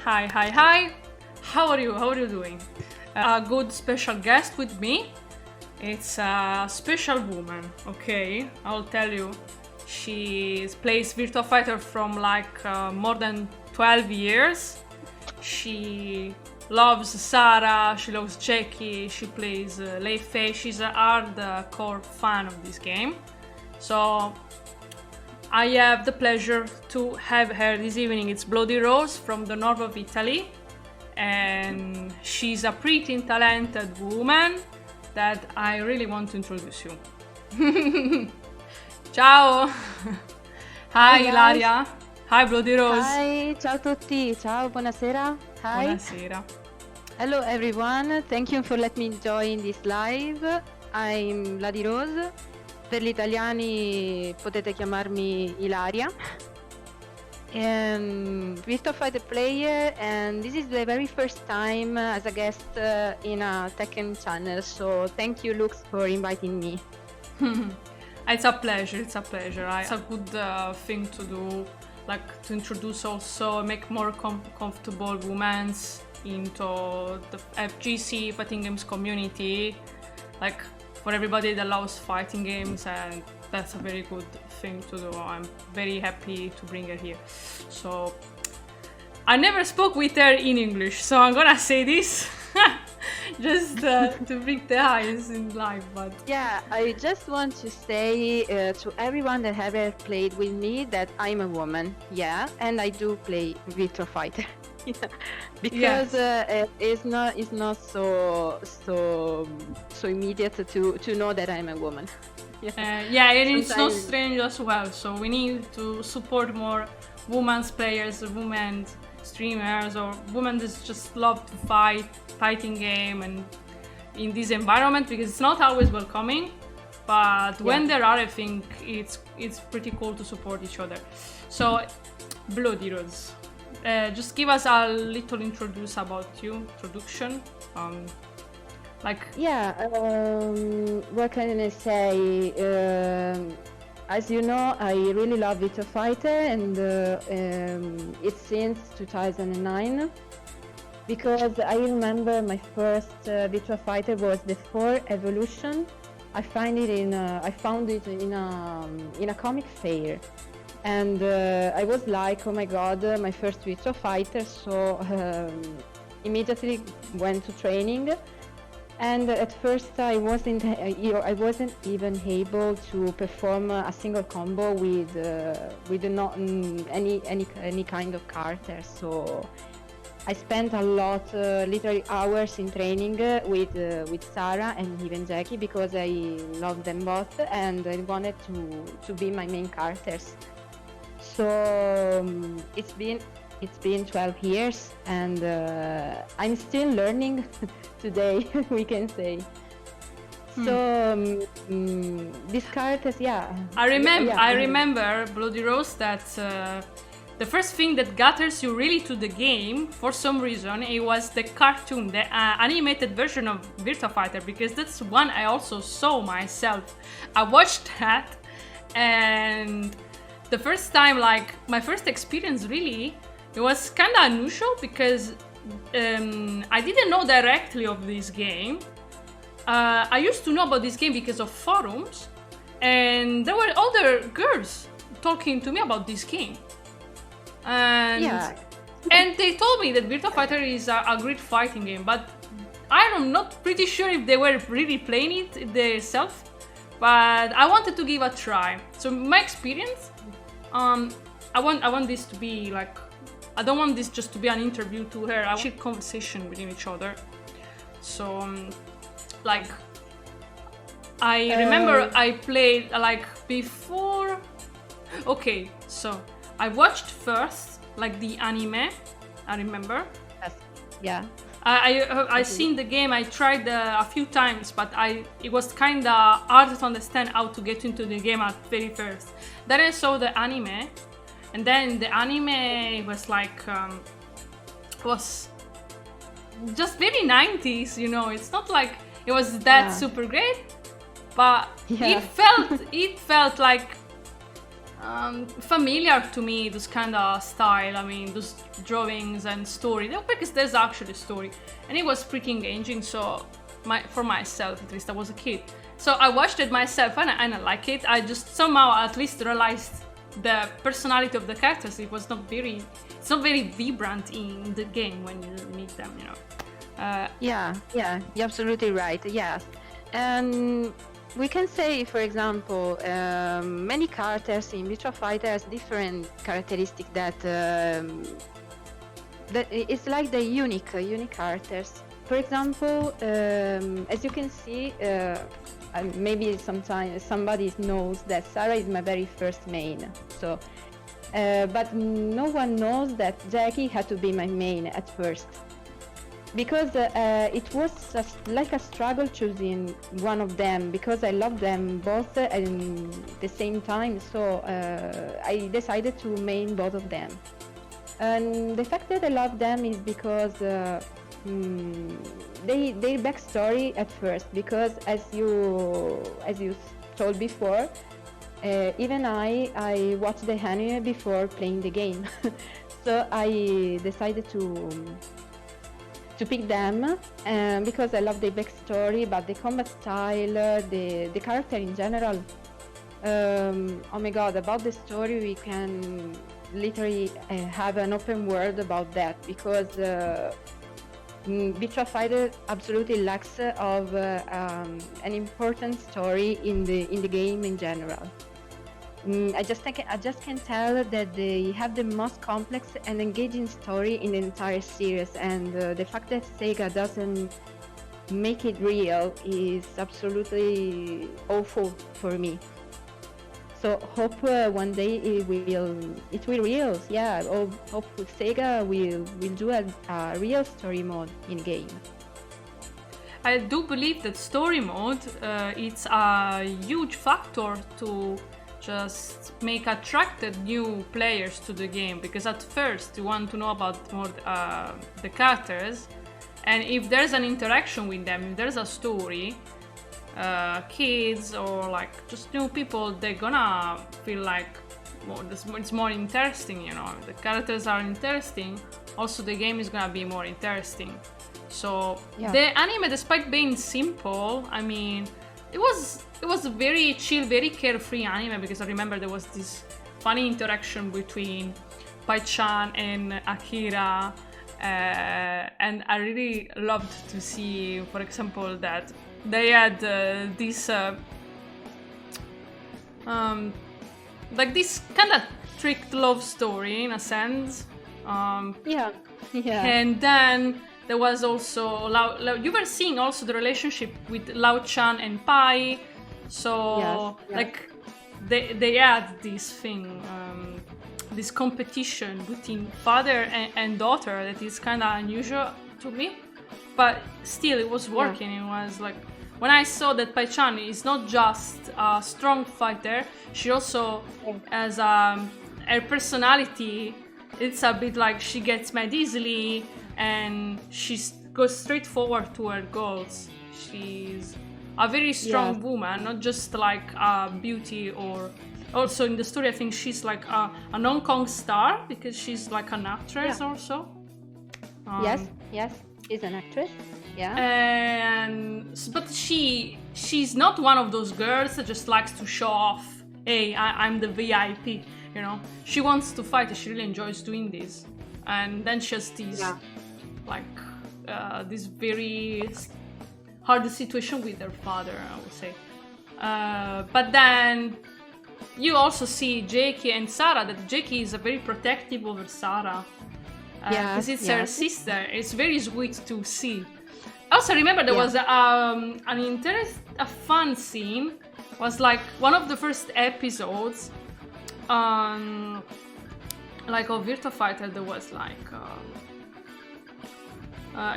Hi. How are you? How are you doing? A good special guest with me. It's a special woman, okay? I'll tell you. She plays Virtua Fighter from more than 12 years. She loves Sarah, she loves Jackie, she plays Lei Fei. She's a hardcore fan of this game. So I have the pleasure to have her this evening. It's BloodyRose from the north of Italy, and she's a pretty talented woman that I really want to introduce you. Ciao! Hi Ilaria! Hi BloodyRose! Hi, ciao a tutti! Ciao, buonasera! Hi! Buonasera! Hello everyone, thank you for letting me join this live. I'm BloodyRose. Per gli italiani potete chiamarmi Ilaria. Virtua Fighter player, and this is the very first time as a guest in a Tekken channel, so thank you Lux for inviting me. It's a pleasure. It's a good thing to do, like to introduce also, make more comfortable women into the FGC fighting games community, like for everybody that loves fighting games, and that's a very good thing to do. I'm very happy to bring her here. So I never spoke with her in English, so I'm gonna say this just to bring the eyes in live. But yeah, I just want to say to everyone that have ever played with me that I'm a woman, yeah, and I do play Virtua Fighter. Because it's not so immediate to know that I'm a woman. And it's not strange as well. So we need to support more women's players, women streamers, or women that just love to fighting game and in this environment, because it's not always welcoming. But when there are, I think it's pretty cool to support each other. So BloodyRose. Just give us a little introduction about you, introduction. What can I say? As you know, I really love Virtua Fighter, and it's since 2009. Because I remember my first Virtua Fighter was the 4 Evolution. I found it in a comic fair. And I was like, oh my god, my first Virtua Fighter, so immediately went to training. And at first I wasn't even able to perform a single combo with not any kind of character. So I spent a lot, literally hours in training with Sarah and even Jackie, because I love them both and I wanted to be my main characters. So it's been 12 years, and I'm still learning today, we can say. So these characters, I remember BloodyRose that the first thing that gathers you really to the game, for some reason, it was the cartoon, the animated version of Virtua Fighter, because that's one I also saw myself. I watched that, and the first time, like my first experience really, it was kind of unusual, because I didn't know directly of this game. I used to know about this game because of forums, and there were other girls talking to me about this game. And they told me that Virtua Fighter is a great fighting game, but I'm not pretty sure if they were really playing it themselves. But I wanted to give a try. So my experience, I want this to be like, I don't want this just to be an interview to her. I want a conversation between each other. So I remember I played before. Okay, so I watched first the anime. I remember. Yes. Yeah. I seen the game. I tried a few times, but it was kind of hard to understand how to get into the game at very first. Then I saw the anime, and then the anime was was just very 90s. It's not like it was that super great, but it felt like familiar to me, this kind of style. I mean, those drawings and story, because there's actually a story, and it was pretty engaging. So for myself, at least, I was a kid, so I watched it myself, and I like it. I just somehow at least realized the personality of the characters. It's not very vibrant in the game when you meet them, you know. Yeah, you're absolutely right. Yes, and we can say, for example, many characters in Virtua Fighter has different characteristics that it's like the unique characters. For example, as you can see, maybe sometimes somebody knows that Sarah is my very first main. So, but no one knows that Jackie had to be my main at first, because it was like a struggle choosing one of them, because I love them both at the same time. So I decided to main both of them, and the fact that I love them is because their backstory at first, because as you told before, even I watched the anime before playing the game. So I decided to pick them because I love the backstory, but the combat style, the character in general. Oh my god, about the story, we can literally have an open world about that, because Virtua Fighter absolutely lacks of an important story in the game in general. I just can tell that they have the most complex and engaging story in the entire series, and the fact that Sega doesn't make it real is absolutely awful for me. So hope one day it will real. Yeah, hope Sega will do a real story mode in game. I do believe that story mode it's a huge factor to just make attracted new players to the game, because at first you want to know about more the characters, and if there's an interaction with them, if there's a story, kids or like just new people, they're gonna feel like it's more interesting, you know. The characters are interesting, also the game is gonna be more interesting. So yeah. The anime, despite being simple, I mean, it was a very chill, very carefree anime, because I remember there was this funny interaction between Pai-chan and Akira, and I really loved to see, for example, that they had this like this kind of tricked love story in a sense. Yeah. And then there was also you were seeing also the relationship with Lao-chan and Pai. So yes. Like they had this thing, this competition between father and daughter that is kind of unusual to me, but still it was working. It was like, when I saw that Pai-chan is not just a strong fighter, she also has her personality. It's a bit like she gets mad easily, and she goes straight forward to her goals. She's a very strong woman, not just like a beauty, or also in the story I think she's like a Hong Kong star, because she's like an actress also. Yes, she's an actress. Yeah. But she's not one of those girls that just likes to show off. Hey, I'm the VIP. You know, she wants to fight. She really enjoys doing this. And then she has these this very hard situation with her father, I would say. But then you also see Jackie and Sarah. That Jackie is very protective over Sarah. Because it's her sister. It's very sweet to see. Also remember there was a fun scene. Was like one of the first episodes like of Virtua Fighter. There was like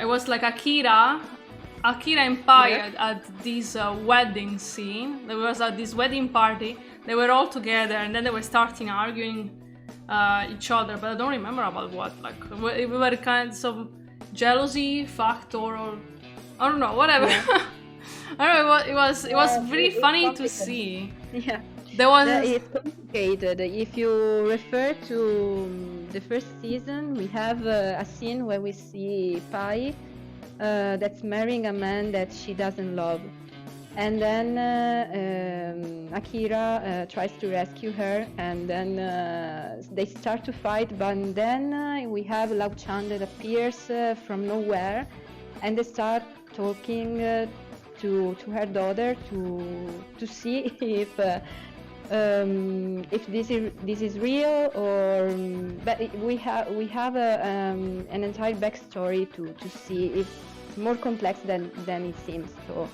it was like Akira and Pai at this wedding scene. There was at this wedding party. They were all together, and then they were starting arguing each other, but I don't remember about what. Like we were kind of jealousy factor, or I don't know, whatever. I don't know. It was very funny to see. There was... It's complicated. If you refer to the first season, we have a scene where we see Pai that's marrying a man that she doesn't love. And then Akira tries to rescue her, and then they start to fight, but then we have Lao-chan that appears from nowhere, and they start talking to her daughter to see if this is real, or but we have an entire backstory to see. It's more complex than it seems. So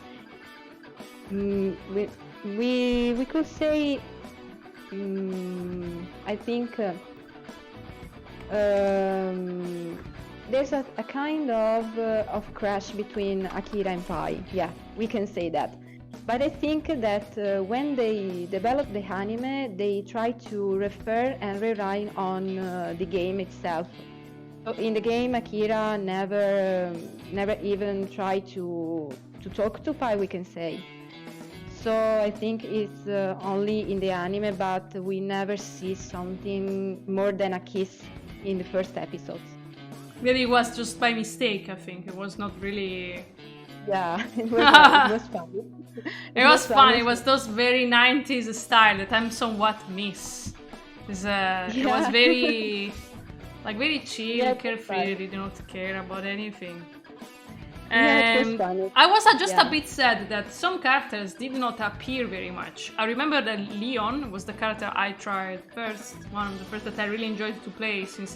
we could say I think there's a kind of crash between Akira and Pai. Yeah, we can say that. But I think that when they developed the anime, they try to refer and rely on the game itself. So in the game, Akira never even tried to talk to Pai, we can say. So I think it's only in the anime, but we never see something more than a kiss in the first episodes. Really, it was just by mistake, I think. It was not really... Yeah, it was funny. It was fun. It was those very 90s style that I'm somewhat miss. It was very... like very chill, Yeah, carefree, they did not care about anything. Yeah, it was funny. I was just a bit sad that some characters did not appear very much. I remember that Leon was the character I tried first, one of the first that I really enjoyed to play, since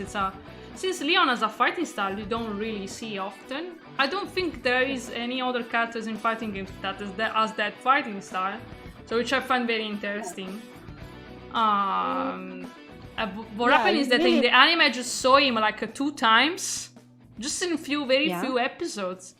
Leon has a fighting style you don't really see often. I don't think there is any other characters in fighting games that has that fighting style, so which I find very interesting. What happened is that in the anime I just saw him like 2 times, just in few episodes.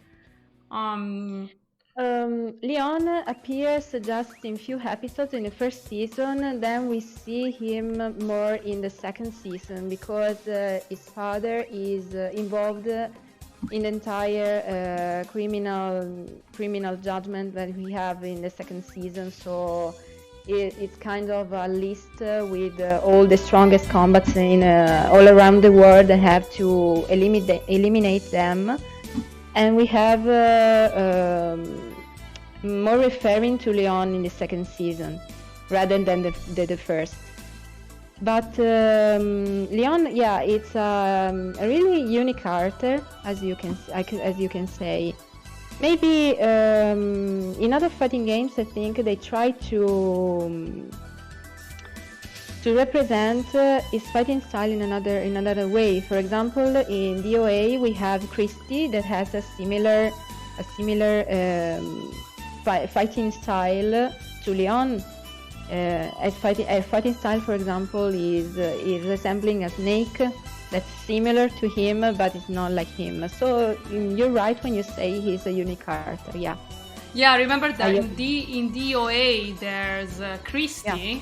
Leon appears just in few episodes in the first season, then we see him more in the second season because his father is involved in the entire criminal judgment that we have in the second season. So it's kind of a list with all the strongest combats in all around the world and have to eliminate them. And we have more referring to Leon in the second season rather than the first. But Leon, yeah, it's a really unique character, as you can say. Maybe in other fighting games, I think they try to represent his fighting style in another way. For example, in DOA we have Christy that has a similar fighting style to Leon. A fighting style, for example, is resembling a snake that's similar to him, but it's not like him. So you're right when you say he's a unique character. Yeah. Yeah, I remember that in DOA there's Christy,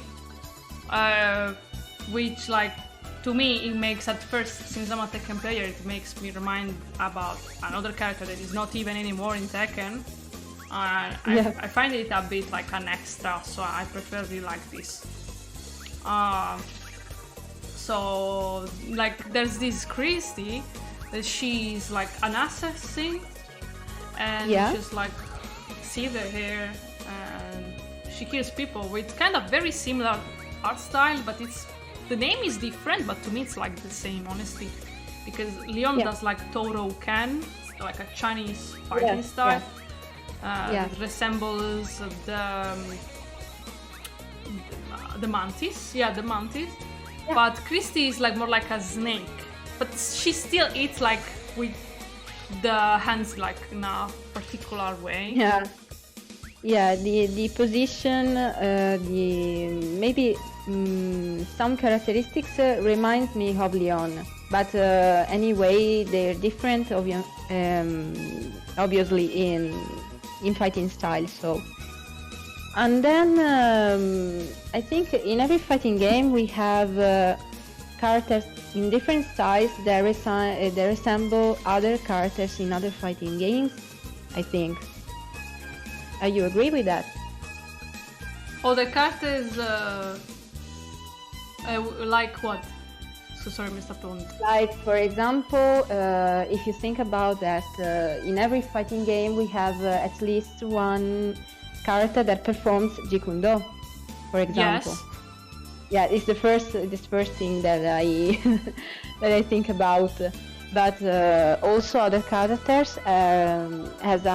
which, like, to me it makes at first, since I'm a Tekken player, it makes me remind about another character that is not even anymore in Tekken. I find it a bit like an extra, so I prefer really like this. So, like, there's this Christy that she's like an assassin, and she's like silver hair, and she kills people with kind of very similar art style, but the name is different, but to me it's like the same, honestly, because Leon does like Toro Ken, like a Chinese fighting style. It resembles the mantis, the mantis. Yeah. But Christy is like more like a snake, but she still eats like with the hands, like in a particular way. Yeah. The position, maybe some characteristics reminds me of Leon, but anyway they're different, obviously in fighting style. So. And then I think in every fighting game we have characters in different styles that resemble other characters in other fighting games, I think. You agree with that? Oh, the characters like what? So sorry, Mr. Pond. Like, for example, if you think about that, in every fighting game we have at least one character that performs Jikundo, for example. Yes. Yeah, it's the first thing that I that I think about. But also other characters has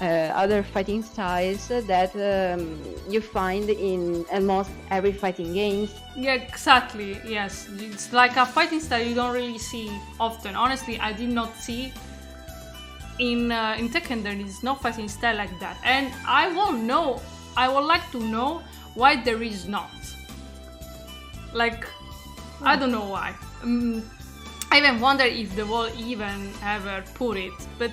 other fighting styles that you find in almost every fighting games. Yeah, exactly. Yes, it's like a fighting style you don't really see often. Honestly, I did not see in Tekken. There is no fighting style like that, and I won't know. I would like to know why there is not. Like, I don't know why. I even wonder if the wall even ever put it, but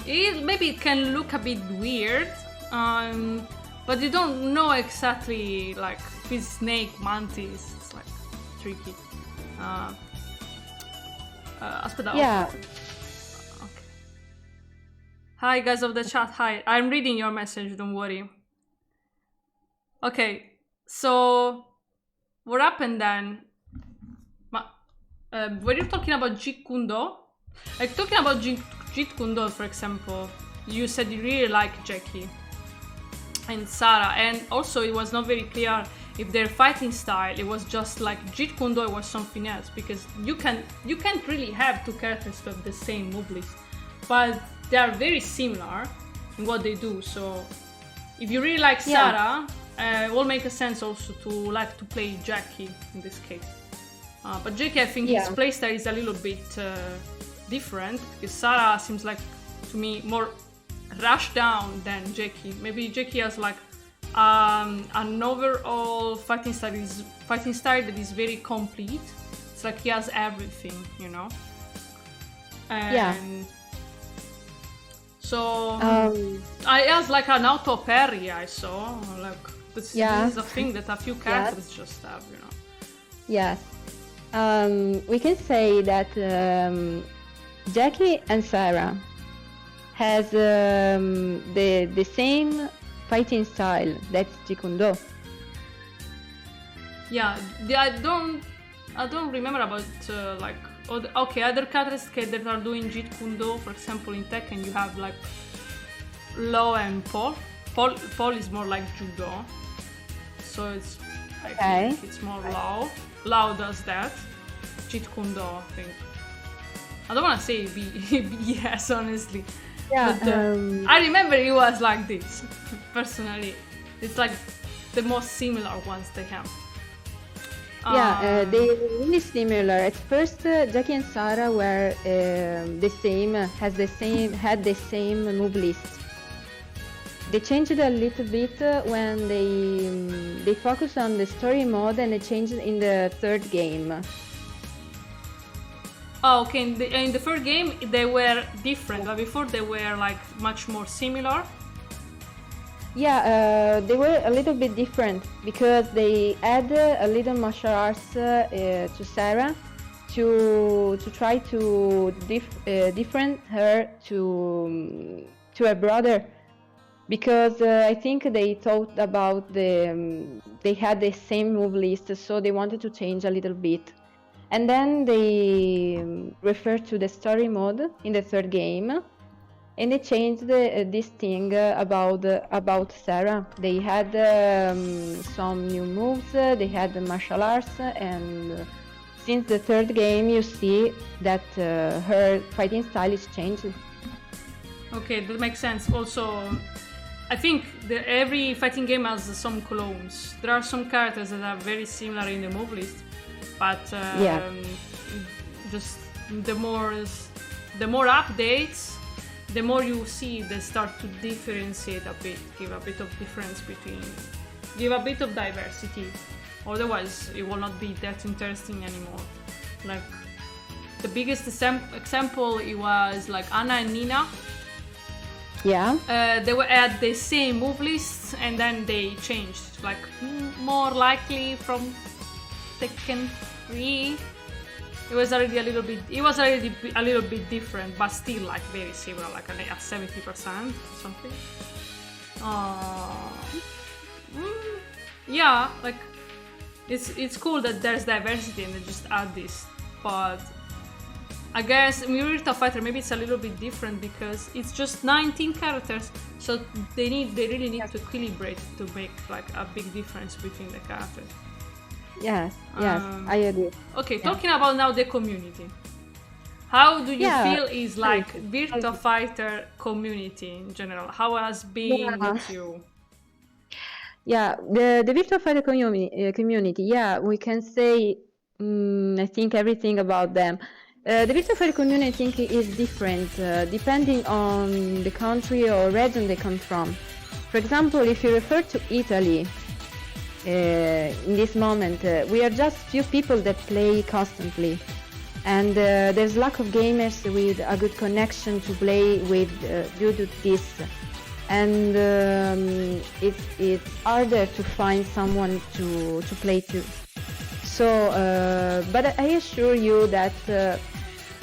maybe it can look a bit weird, but you don't know exactly, like, if it's snake, mantis, it's like tricky. Aspetta. Yeah. Okay. Hi guys of the chat, hi. I'm reading your message, don't worry. Okay, so what happened then? When you're talking about Jeet Kune Do, like talking about Jeet Kune Do, for example, you said you really like Jackie and Sarah, and also it was not very clear if their fighting style, it was just like Jeet Kune Do, it was something else, because you can't really have two characters to have the same move list, but they are very similar in what they do. So if you really like Sarah, it will make a sense also to like to play Jackie in this case. But Jackie, I think his playstyle is a little bit different, because Sarah seems like, to me, more rushed down than Jackie. Maybe Jackie has like an overall fighting style that is very complete. It's like he has everything, you know? And so I has like an auto parry, I saw. Like this is a thing that a few characters just have, you know? Yes. We can say that Jackie and Sarah has the same fighting style. That's Jeet Kune Do. Yeah, I don't remember about like other characters that are doing Jeet Kune Do. For example, in Tekken you have like Lo and Paul. Paul is more like judo, so it's I think it's more Lao. Lao does that. Jeet Kune Do, I think. I don't want to say yes, honestly. Yeah. But, I remember it was like this, personally. It's like the most similar ones they have. They're really similar. At first, Jackie and Sarah were had the same move list. They changed a little bit when they focused on the story mode, and they changed in the third game. Oh, okay. In the third game they were different, but before they were like much more similar. Yeah, they were a little bit different because they add a little martial arts to Sarah to try to different her to her brother. Because I think they thought about they had the same move list, so they wanted to change a little bit. And then they referred to the story mode in the third game, and they changed this thing about Sarah. They had some new moves, they had the martial arts, and since the third game you see that her fighting style is changed. Okay, that makes sense. Also, I think every fighting game has some clones. There are some characters that are very similar in the move list, but just the more updates, the more you see they start to differentiate a bit, give a bit of diversity. Otherwise, it will not be that interesting anymore. Like the biggest example, it was like Anna and Nina. Yeah. They were at the same move list, and then they changed. Like more likely from Tekken 3. It was already a little bit different, but still like very similar, like at 70% or something. yeah, like it's cool that there's diversity and they just add this, but I guess in Virtua Fighter maybe it's a little bit different because it's just 19 characters, so they really need to equilibrate to make like a big difference between the characters. Yes, I agree. Okay, talking about now the community. How do you feel is like Virtua Fighter community in general? How has been with you? Yeah, the Virtua Fighter community, yeah, we can say, I think everything about them. The Virtua Fighter community, I think, is different depending on the country or region they come from. For example, if you refer to Italy, in this moment, we are just few people that play constantly. And there's lack of gamers with a good connection to play with due to this. And it's harder to find someone to play to. So, but I assure you that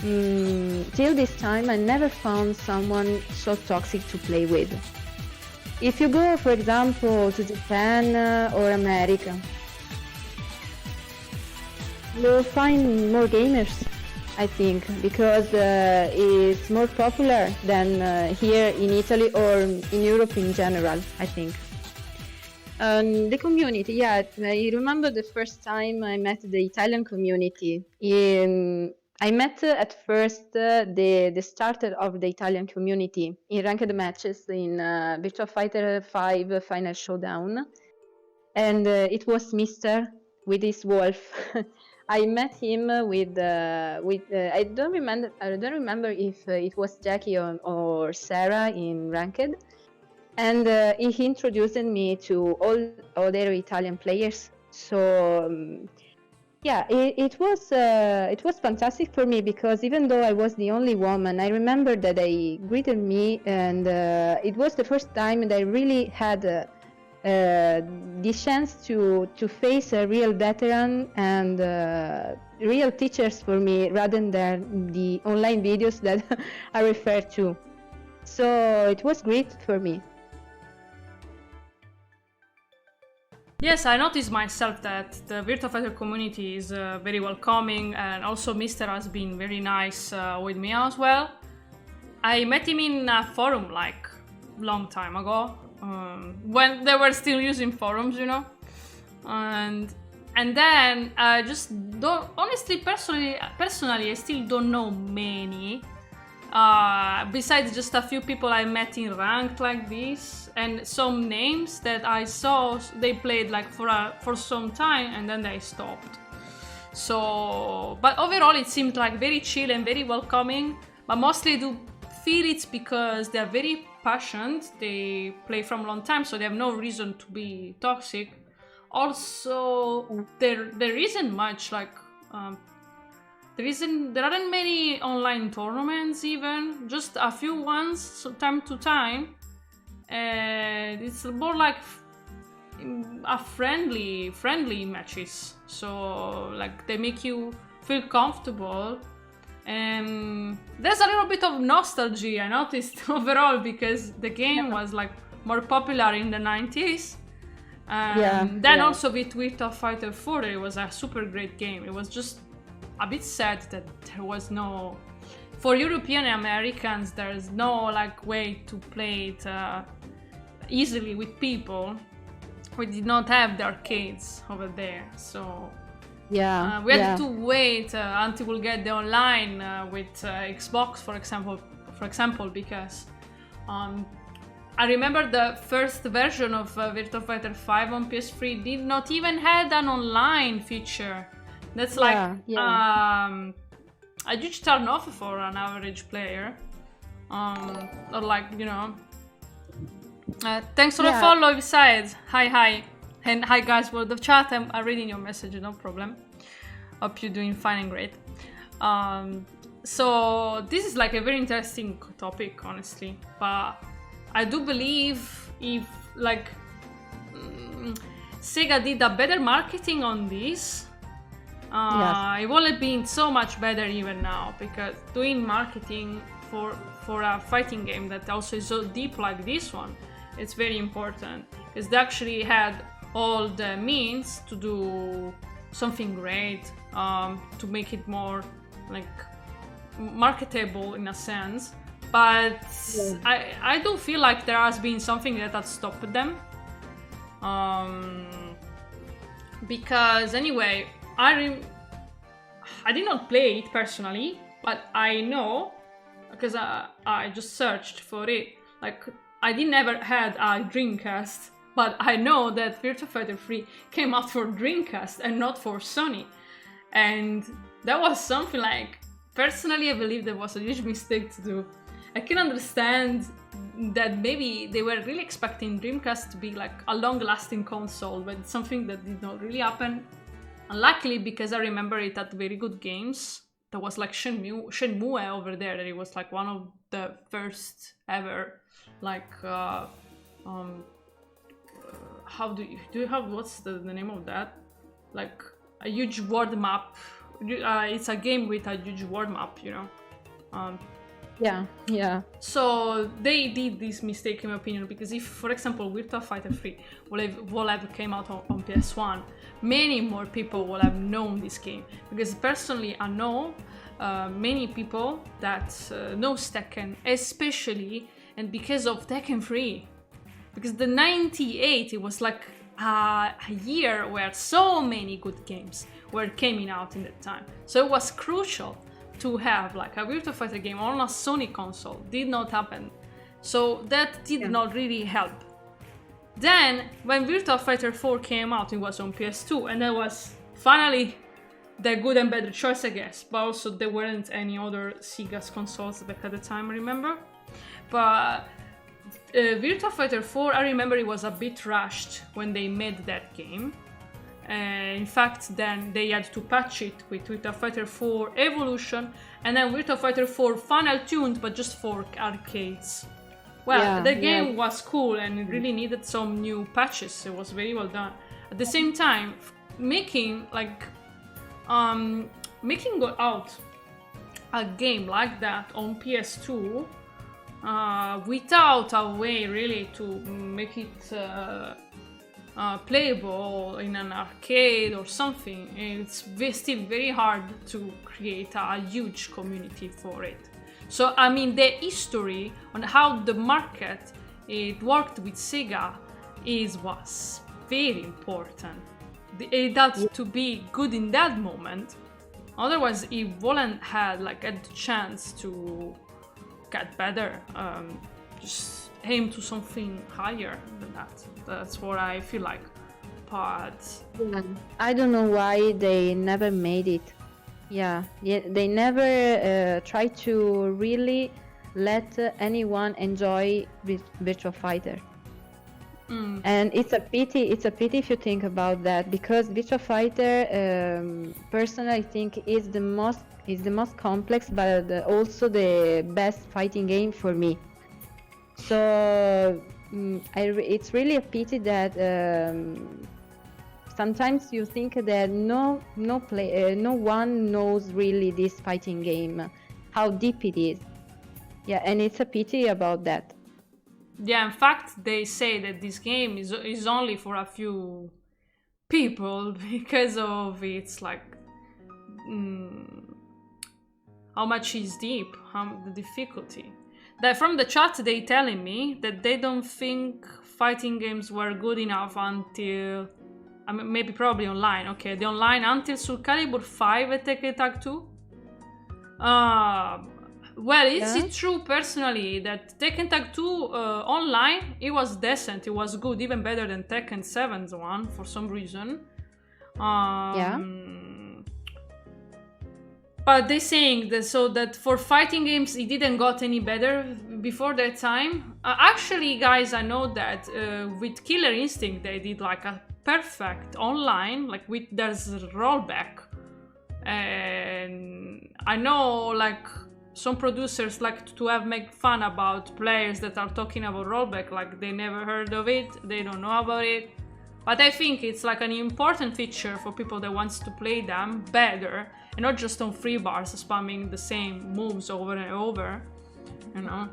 till this time I never found someone so toxic to play with. If you go, for example, to Japan or America, you'll find more gamers, I think, because it's more popular than here in Italy or in Europe in general, I think. The community, yeah, I remember the first time I met the Italian community. I met at first the starter of the Italian community in ranked matches in Virtua Fighter 5 Final Showdown, and it was Mister with his wolf. I met him with I don't remember if it was Jackie or Sarah in ranked, and he introduced me to all other Italian players. So yeah, it was fantastic for me because even though I was the only woman, I remember that they greeted me, and it was the first time that I really had the chance to face a real veteran and real teachers for me rather than the online videos that I refer to. So it was great for me. Yes, I noticed myself that the Virtua Fighter community is very welcoming, and also Mr. has been very nice with me as well. I met him in a forum like long time ago, when they were still using forums, you know, and then I just don't, honestly, personally, I still don't know many. Besides just a few people I met in ranked like this, and some names that I saw they played like for some time and then they stopped. So, but overall it seemed like very chill and very welcoming. But mostly I do feel it's because they are very passionate. They play from a long time, so they have no reason to be toxic. Also, there isn't much like. There aren't many online tournaments even, just a few ones, so time to time. It's more like a friendly matches. So like they make you feel comfortable. And there's a little bit of nostalgia I noticed overall because the game was like more popular in the 90s. Then also with Virtua Fighter 4, it was a super great game. It was just a bit sad that there was no, for European Americans, there's no like way to play it easily with people. We did not have the arcades over there, so we had to wait until we'll get the online with Xbox, for example, because I remember the first version of Virtua Fighter 5 on PS3 did not even have an online feature. That's like a huge turn off for an average player. Or like, you know. Thanks for the follow, besides. Hi. And hi guys for the chat. I'm reading your message, no problem. Hope you're doing fine and great. So this is like a very interesting topic, honestly. But I do believe if like Sega did a better marketing on this, it would have been so much better even now, because doing marketing for a fighting game that also is so deep like this one, it's very important, because they actually had all the means to do something great, to make it more like marketable in a sense. But I do feel like there has been something that has stopped them. Because anyway, I did not play it personally, but I know, because I just searched for it. Like, I did never had a Dreamcast, but I know that Virtua Fighter 3 came out for Dreamcast and not for Sony. And that was something like, personally, I believe that was a huge mistake to do. I can understand that maybe they were really expecting Dreamcast to be like a long-lasting console, but it's something that did not really happen. Unluckily, because I remember it had very good games. There was like Shenmue over there, that it was like one of the first ever, like, how do you have, what's the name of that? Like a huge world map. It's a game with a huge world map, you know. Yeah. So they did this mistake in my opinion, because if, for example, Virtua Fighter 3 would have came out on PS1, many more people would have known this game. Because personally, I know many people that know Tekken, especially, and because of Tekken 3. Because the 98, it was like a year where so many good games were coming out in that time. So it was crucial to have like a Virtua Fighter game on a Sony console. Did not happen. So that did not really help. Then when Virtua Fighter 4 came out, it was on PS2, and that was finally the good and better choice, I guess. But also there weren't any other Sega's consoles back at the time, I remember. But Virtua Fighter 4, I remember it was a bit rushed when they made that game. In fact, then they had to patch it with Virtua Fighter 4 Evolution, and then Virtua Fighter 4 Final Tuned, but just for arcades. Well, the game was cool and it really needed some new patches. It was very well done. At the same time, making go out a game like that on PS2 without a way really to make it playable in an arcade or something, it's still very hard to create a huge community for it. So I mean, the history on how the market it worked with Sega was very important. It had to be good in that moment, otherwise it wouldn't had the chance to get better. Just aim to something higher than that. That's what I feel like. But I don't know why they never made it. They never tried to really let anyone enjoy Virtua Fighter. And it's a pity if you think about that, because Virtua Fighter personally I think is the most complex, but also the best fighting game for me. So it's really a pity that sometimes you think that no one knows really this fighting game, how deep it is. And it's a pity about that. In fact, they say that this game is only for a few people because of its how much is deep, the difficulty. That from the chat they telling me that they don't think fighting games were good enough until maybe probably online. Okay, the online until Soul Calibur 5 at Tekken Tag 2. Well, is it true personally that Tekken Tag 2 online, it was decent, it was good, even better than Tekken 7's one for some reason. But they're saying that for fighting games it didn't got any better before that time. Actually, guys, I know that with Killer Instinct they did a perfect online, there's rollback. And I know some producers like to make fun about players that are talking about rollback, they never heard of it, they don't know about it. But I think it's an important feature for people that wants to play them better, and not just on free bars spamming the same moves over and over, you know.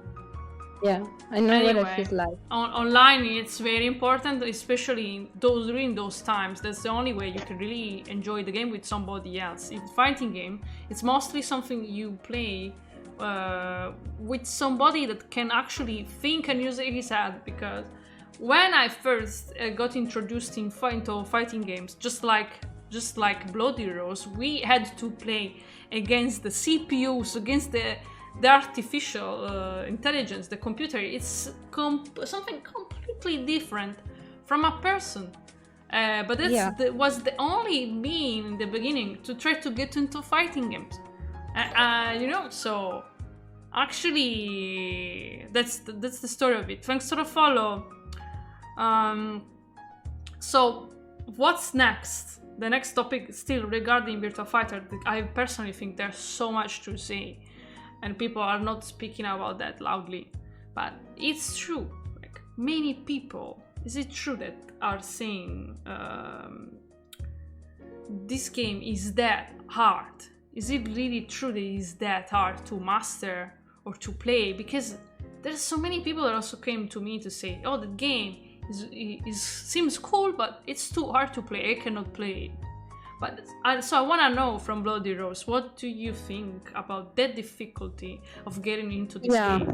Yeah, I know what it Anyway, feels like. online it's very important, especially during those times. That's the only way you can really enjoy the game with somebody else. In fighting game, it's mostly something you play with somebody that can actually think and use his head. Because when I first got introduced into fighting games, just like BloodyRose, we had to play against the CPUs, against the artificial intelligence, the computer. It's something completely different from a person. But that was the only mean in the beginning to try to get into fighting games. So actually that's the story of it. Thanks to the follow. So what's next? The next topic still regarding Virtua Fighter. I personally think there's so much to say, and people are not speaking about that loudly. But it's true. Like many people, is it true that are saying this game is that hard? Is it really true that it's that hard to master or to play? Because there's so many people that also came to me to say, oh, the game seems cool, but it's too hard to play. I cannot play it. But so I want to know from BloodyRose, what do you think about that difficulty of getting into this game?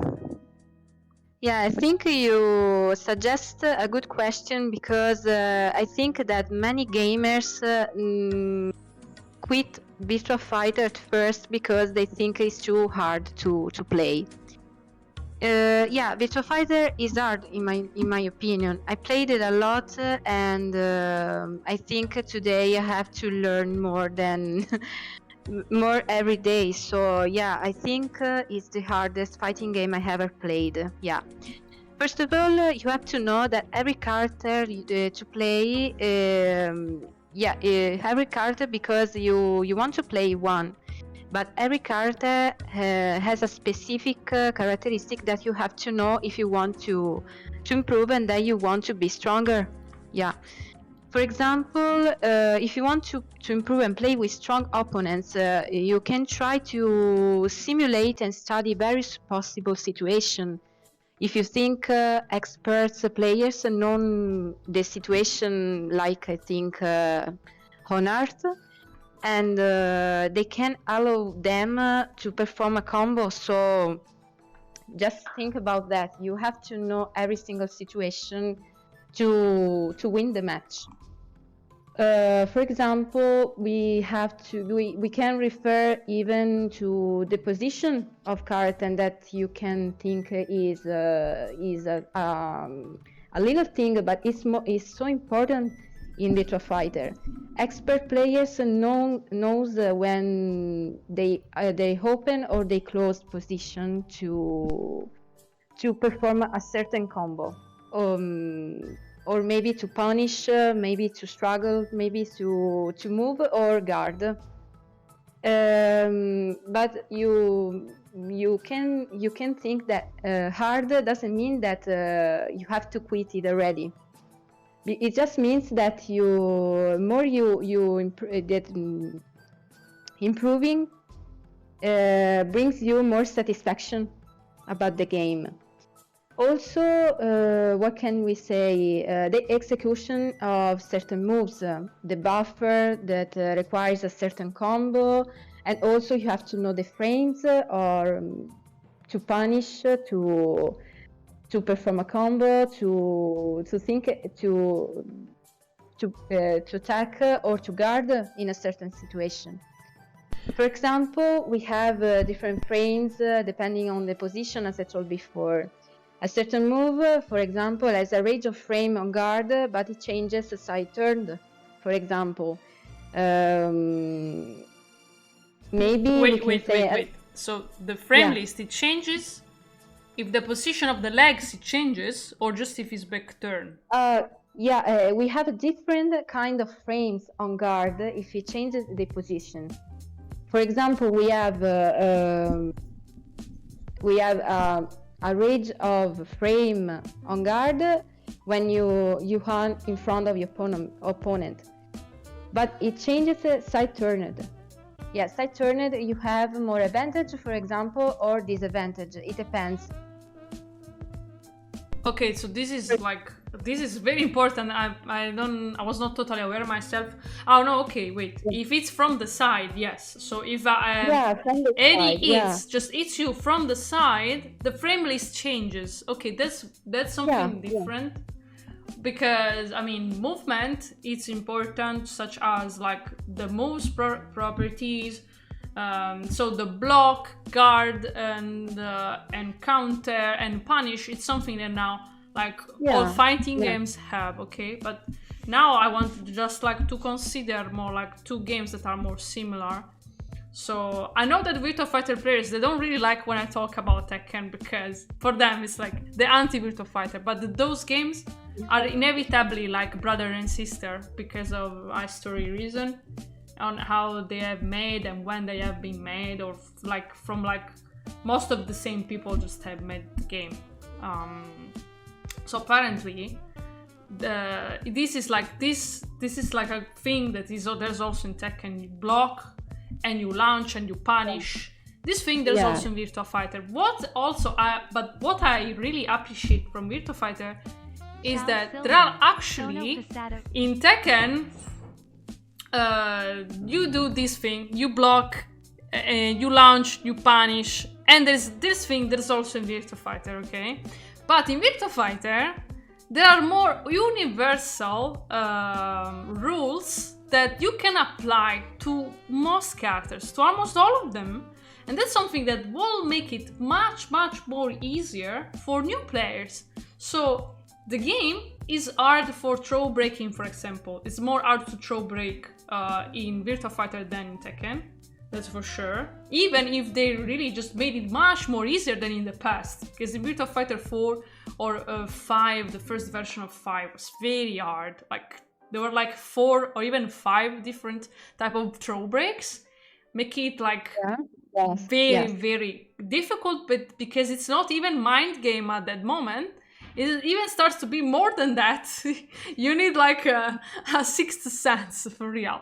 Yeah, I think you suggest a good question, because I think that many gamers quit Virtua Fighter at first because they think it's too hard to play. Virtua Fighter is hard in my opinion. I played it a lot, and I think today I have to learn more every day. So yeah, I think it's the hardest fighting game I ever played. Yeah. First of all, you have to know that every character to play, every character, because you want to play one. But every character has a specific characteristic that you have to know if you want to improve and that you want to be stronger. Yeah. For example, if you want to improve and play with strong opponents, you can try to simulate and study various possible situations. If you think experts players know the situation, like I think on Earth, and they can allow them to perform a combo. So just think about that. You have to know every single situation to win the match. For example, we can refer even to the position of character, and that you can think is a little thing, but it's so important in Virtua Fighter. Expert players knows when they open or they close position to perform a certain combo, or maybe to punish, maybe to struggle, maybe to move or guard. But you can think that hard doesn't mean that you have to quit it already. It just means that improving brings you more satisfaction about the game. Also, what can we say? The execution of certain moves, the buffer that requires a certain combo, and also you have to know the frames or to punish, to perform a combo, to think, to attack or to guard in a certain situation. For example, we have different frames depending on the position, as I told before. A certain move, for example, has a range of frame on guard, but it changes the side turned. For example, maybe wait. So the frame list, it changes if the position of the legs it changes, or just if it's back turn? We have a different kind of frames on guard if it changes the position. For example, we have a range of frame on guard when you hunt in front of your opponent, but it changes side turned. Yeah, side turned, you have more advantage, for example, or disadvantage. It depends. Okay, so this is very important. I was not totally aware myself. Oh no, okay, wait. If it's from the side, yes. So if from the Eddie side, just eats you from the side, the frame list changes. Okay, that's something different. Because I mean, movement is important, such as like the moves properties. So the block, guard, and counter and punish. It's something that now like all fighting games have. Okay, but now I want just like to consider more like two games that are more similar. So I know that Virtua Fighter players, they don't really like when I talk about Tekken, because for them it's like the anti-Virtua Fighter, but those games are inevitably like brother and sister because of history reason on how they have made and when they have been made, or like from like most of the same people just have made the game. So apparently this is like a thing that is there's also in Tekken. You block and you launch and you punish. This thing there's also in Virtua Fighter. What I really appreciate from Virtua Fighter is that there are actually in Tekken you do this thing, you block, you launch, you punish, and there's this thing there's also in Virtua Fighter, okay? But in Virtua Fighter there are more universal rules that you can apply to most characters, to almost all of them, and that's something that will make it much more easier for new players. So the game is hard for throw breaking, for example. It's more hard to throw break in Virtua Fighter than in Tekken, that's for sure. Even if they really just made it much more easier than in the past, because in Virtua Fighter 4 or 5, the first version of 5 was very hard. Like there were like 4 or even 5 different type of throw breaks, make it like very difficult. But because it's not even mind game at that moment, it even starts to be more than that. You need like a sixth sense for real.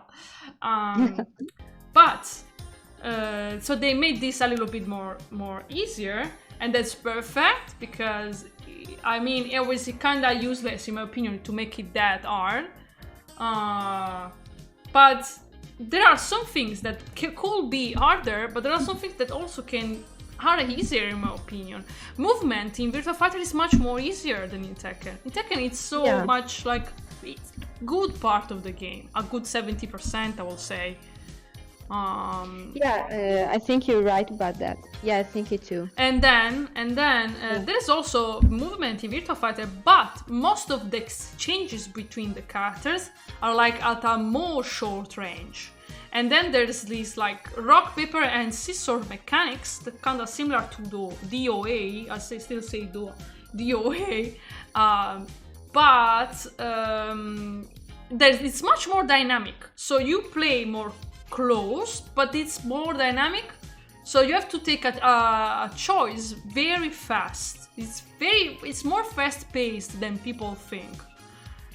But so they made this a little bit more easier, and that's perfect, because I mean it was kind of useless in my opinion to make it that hard. But there are some things that could be harder, but there are some things that also are easier in my opinion. Movement in Virtua Fighter is much more easier than in Tekken. In Tekken it's so much like it's good part of the game, a good 70% I will say. I think you're right about that. Yeah, I think it too. And then there's also movement in Virtua Fighter, but most of the exchanges between the characters are like at a more short range. And then there's this like rock, paper, and scissors mechanics that kind of similar to the DOA. I still say DOA, but it's much more dynamic. So you play more close, but it's more dynamic. So you have to take a choice very fast. It's more fast-paced than people think.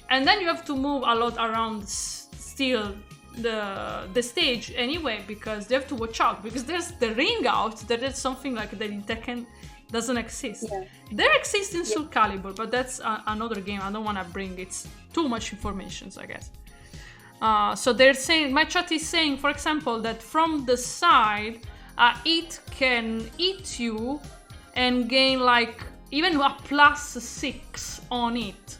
And then you have to move a lot around still the stage anyway, because you have to watch out, because there's the ring out. There is something like that in Tekken doesn't exist. There exists in Soul Calibur, but that's another game. I don't want to bring it's too much information, I guess. So they're saying, my chat is saying, for example, that from the side, it can hit you and gain like even a +6 on it.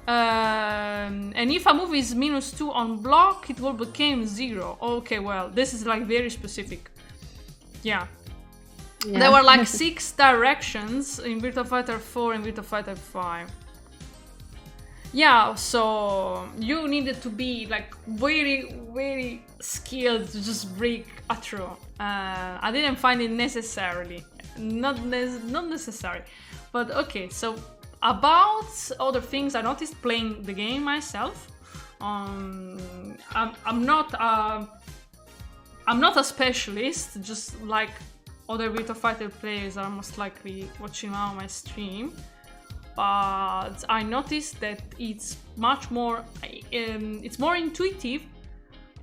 And if a move is -2 on block, it will become 0. Okay, well, this is like very specific. Yeah. There were like 6 directions in Virtua Fighter 4 and Virtua Fighter 5. Yeah, so you needed to be like very skilled to just break a throw. I didn't find it necessarily, not necessary, but okay. So about other things I noticed playing the game myself. I'm not a specialist, just like other Virtua Fighter players are most likely watching now my stream. But I noticed that it's much more, it's more intuitive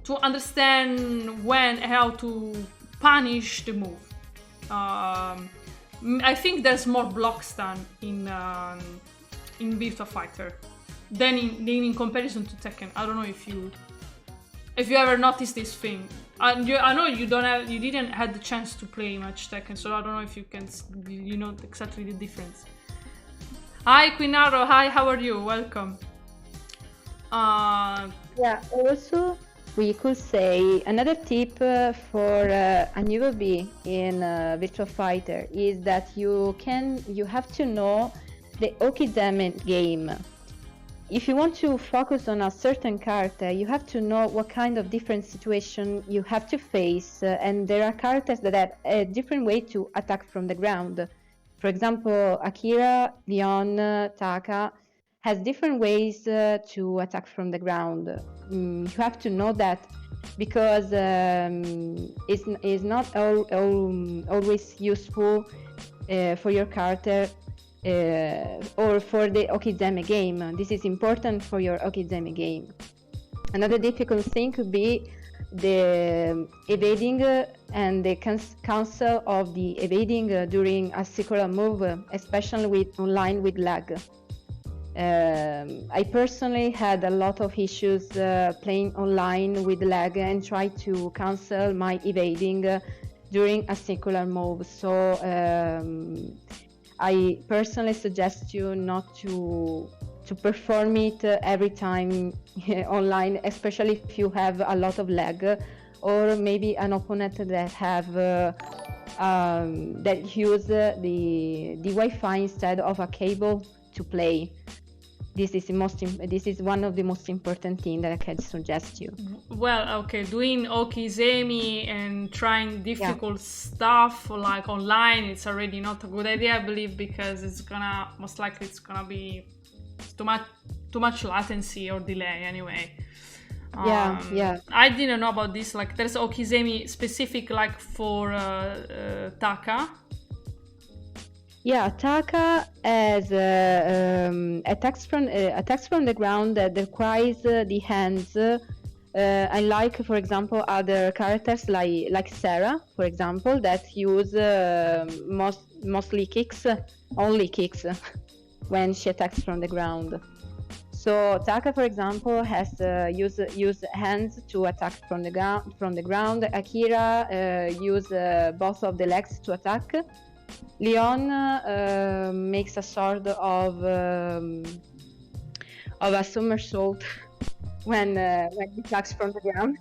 to understand when and how to punish the move. I think there's more block stun in Virtua Fighter than in comparison to Tekken. I don't know if you ever noticed this thing. I know you didn't have the chance to play much Tekken, so I don't know if you know exactly the difference. Hi Quinaro, hi, how are you? Welcome. Yeah, also we could say another tip for a newbie in Virtua Fighter is that you have to know the okizemi game. If you want to focus on a certain character, you have to know what kind of different situation you have to face, and there are characters that have a different way to attack from the ground. For example, Akira, Leon, Taka has different ways to attack from the ground. You have to know that because it's not always useful for your character or for the okizemi game. This is important for your okizemi game. Another difficult thing could be the evading and the cancel of the evading during a circular move, especially online with lag. I personally had a lot of issues playing online with lag and try to cancel my evading during a circular move. So I personally suggest you not to perform it every time online, especially if you have a lot of lag, or maybe an opponent that have that use the Wi-Fi instead of a cable to play. This is one of the most important things that I can suggest you. Well, okay, doing okizemi and trying difficult stuff like online, it's already not a good idea, I believe, because most likely it's gonna be too much latency or delay anyway. Yeah. I didn't know about this. Like, there's okizemi specific like for Taka. Yeah, Taka has attacks from the ground that requires the hands. Unlike, for example, other characters like Sarah, for example, that use mostly kicks, only kicks when she attacks from the ground. So Taka, for example, has use hands to attack from the ground. Akira use both of the legs to attack. Leon makes a sort of a somersault when he attacks from the ground.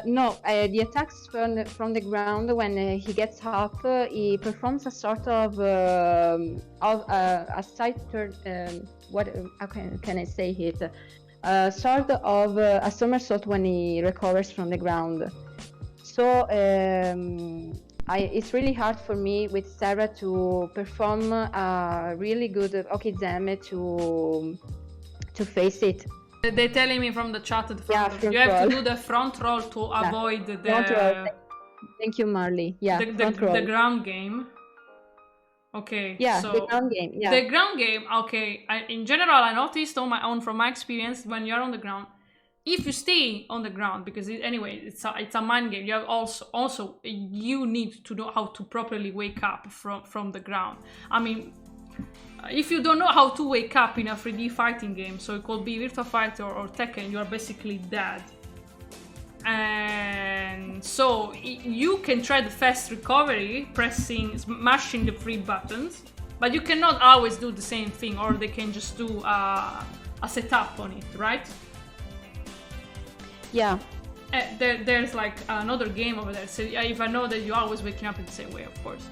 No, the attacks from the ground when he gets up, he performs a sort of a side turn. How can I say it? Sort of a somersault when he recovers from the ground. So it's really hard for me with Sarah to perform a really good okizemi to face it. They're telling me from the chat that you have to do the front roll to avoid the... Front roll. Thank you, Marley. Yeah, the ground game. Okay. Yeah, so the ground game. Yeah. The ground game, okay. In general, I noticed from my experience, when you're on the ground, if you stay on the ground, because it's a mind game, you have also you need to know how to properly wake up from the ground. I mean, if you don't know how to wake up in a 3D fighting game, so it could be Virtua Fighter or Tekken, you are basically dead. And so you can try the fast recovery, smashing the three buttons, but you cannot always do the same thing, or they can just do a setup on it, right? Yeah. There's like another game over there, so if I know that you're always waking up in the same way, of course.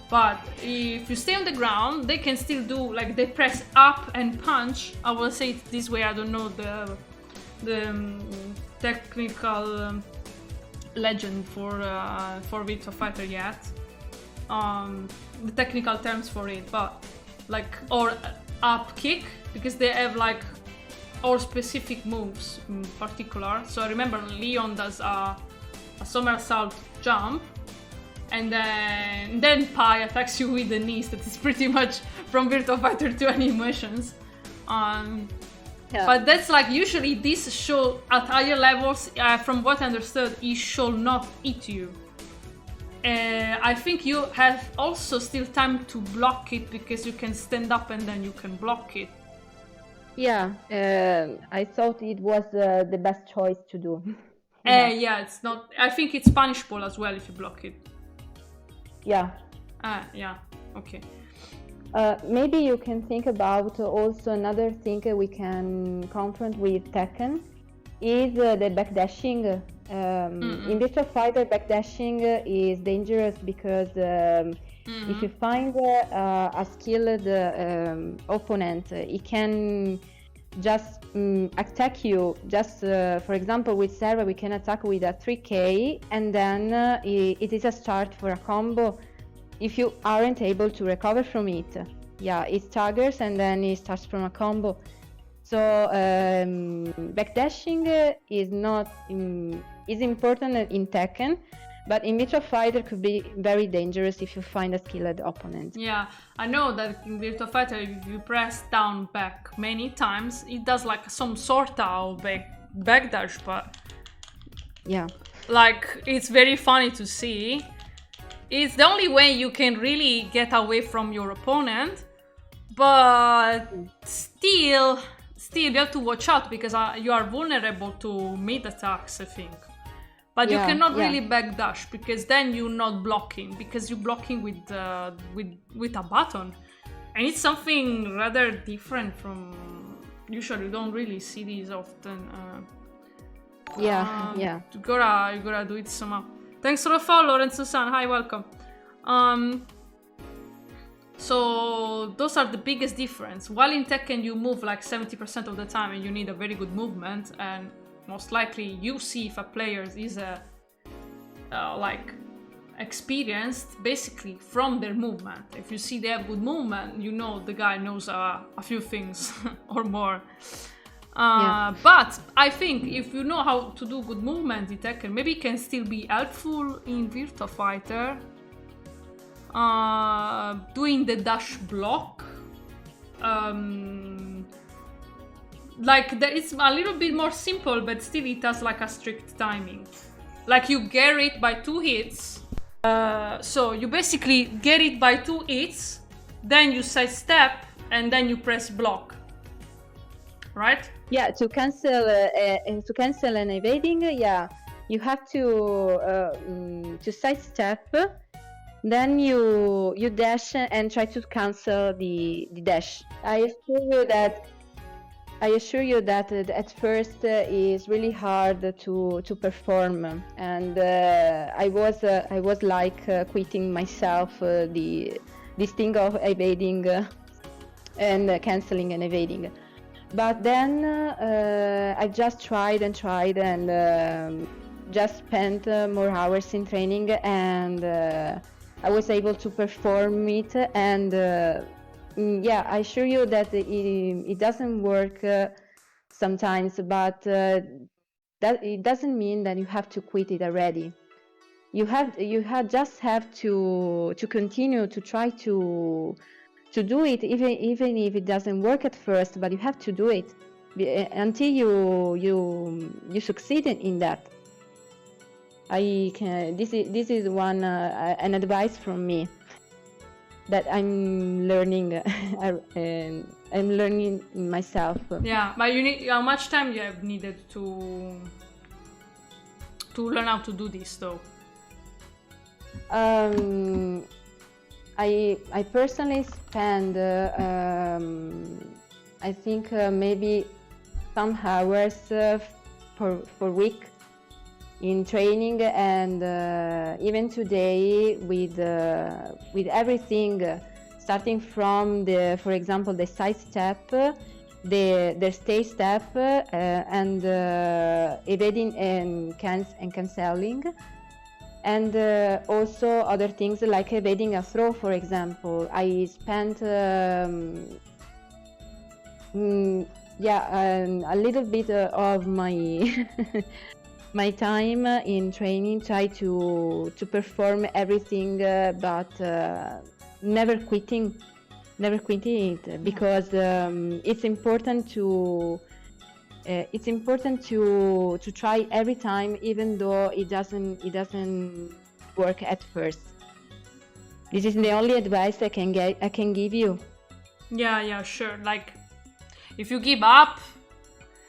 But if you stay on the ground, they can still do, like, they press up and punch. I will say it this way, I don't know the technical legend for Virtua Fighter yet. The technical terms for it, but like, or up kick, because they have like or specific moves in particular. So I remember Leon does a somersault jump, and then Pi attacks you with the knees. That is pretty much from Virtua Fighter 2 animations. Yeah. But that's like, usually this show at higher levels, from what I understood, it shall not eat you. I think you have also still time to block it because you can stand up and then you can block it. Yeah, I thought it was the best choice to do. Yeah, it's not. I think it's punishable as well if you block it. Yeah. Yeah. Okay. Maybe you can think about also another thing we can confront with Tekken is the backdashing. In Virtua Fighter, backdashing is dangerous because if you find a skilled opponent, it can just attack you. Just for example, with Serra, we can attack with a 3K, and then it is a start for a combo. If you aren't able to recover from it, yeah, it staggers and then it starts from a combo. So backdashing is important in Tekken, but in Virtua Fighter could be very dangerous if you find a skilled opponent. Yeah, I know that in Virtua Fighter, if you press down back many times, it does like some sort of backdash, but yeah, like it's very funny to see. It's the only way you can really get away from your opponent, but still you have to watch out because you are vulnerable to mid attacks, I think. But you cannot really backdash because then you're not blocking, because you're blocking with a button, and it's something rather different from. Usually, you don't really see these often. You gotta do it somehow. Thanks for the follow, Lorenzo-san. Hi, welcome. So those are the biggest difference. While in Tekken you move like 70% of the time and you need a very good movement, and most likely you see if a player is like experienced basically from their movement. If you see they have good movement, you know the guy knows a few things or more. But I think if you know how to do good movement in Tekken, maybe it can still be helpful in Virtua Fighter. Doing the dash block, like it's a little bit more simple, but still it has like a strict timing. Like you get it by 2 hits, so you basically get it by 2 hits, then you sidestep and then you press block. Right? Yeah, to cancel an evading, you have to sidestep, then you dash and try to cancel the dash. I assure you that at first is really hard to perform, and I was like quitting myself this thing of evading and canceling and evading. But then I just tried and just spent more hours in training, and I was able to perform it. And I assure you that it doesn't work sometimes, but that it doesn't mean that you have to quit it already. You just have to continue to try to do it, even if it doesn't work at first, but you have to do it until you succeed in that. This is one an advice from me that I'm learning. I'm learning myself. Yeah, but how much time you have needed to learn how to do this, though? I personally spend I think maybe some hours per week in training, and even today with everything, starting from for example the side step, the stay step, and evading and cancelling. And also other things like evading a throw, for example. I spent a little bit of my my time in training, try to perform everything, but never quitting it, because it's important to try every time, even though it doesn't work at first. This is the only advice I can give you. Yeah, sure. Like, if you give up,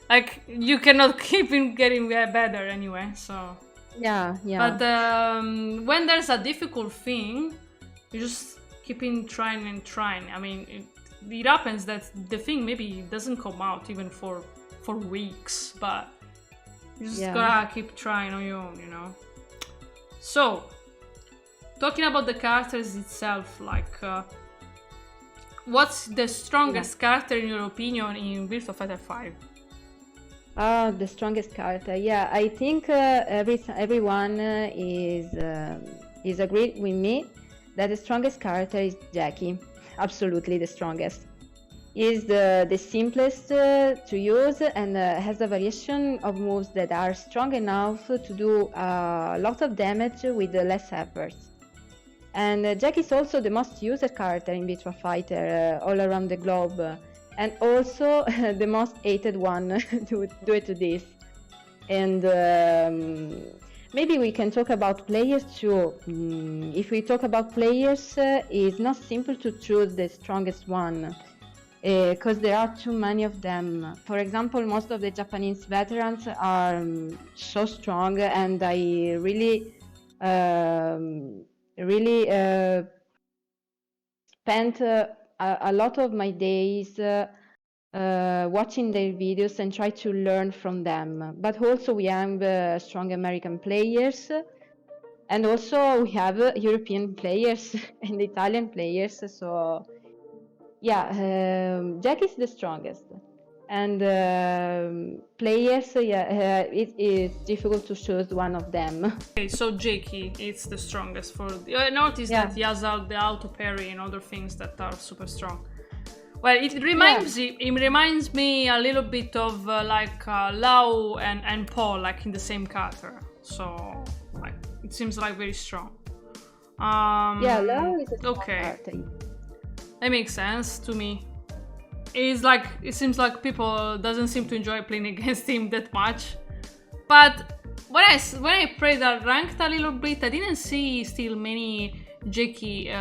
like, you cannot keep getting better anyway, so... Yeah. But when there's a difficult thing, you just keep in trying and trying. I mean, it happens that the thing maybe doesn't come out even for weeks, but you just gotta keep trying on your own, you know? So, talking about the characters itself, like, what's the strongest character in your opinion in Virtua Fighter 5? The strongest character. Yeah, I think everyone is agreed with me that the strongest character is Jackie. Absolutely the strongest. Is the simplest to use and has a variation of moves that are strong enough to do a lot of damage with less effort. And Jackie is also the most used character in Virtua Fighter all around the globe. And also the most hated one due to this. And maybe we can talk about players too. If we talk about players, it's not simple to choose the strongest one, because there are too many of them. For example, most of the Japanese veterans are so strong, and I really spent a lot of my days watching their videos and try to learn from them. But also we have strong American players, and also we have European players and Italian players. So yeah, Jack is the strongest. And players, it is difficult to choose one of them. Okay, so Jackie is the strongest. I noticed that he has the auto parry and other things that are super strong. Well, it reminds me a little bit of like Lau and Paul, like in the same character. So like it seems like very strong. Lau is a strong character. That makes sense to me. It seems like people doesn't seem to enjoy playing against him that much. But when I played ranked a little bit, I didn't see still many Jackie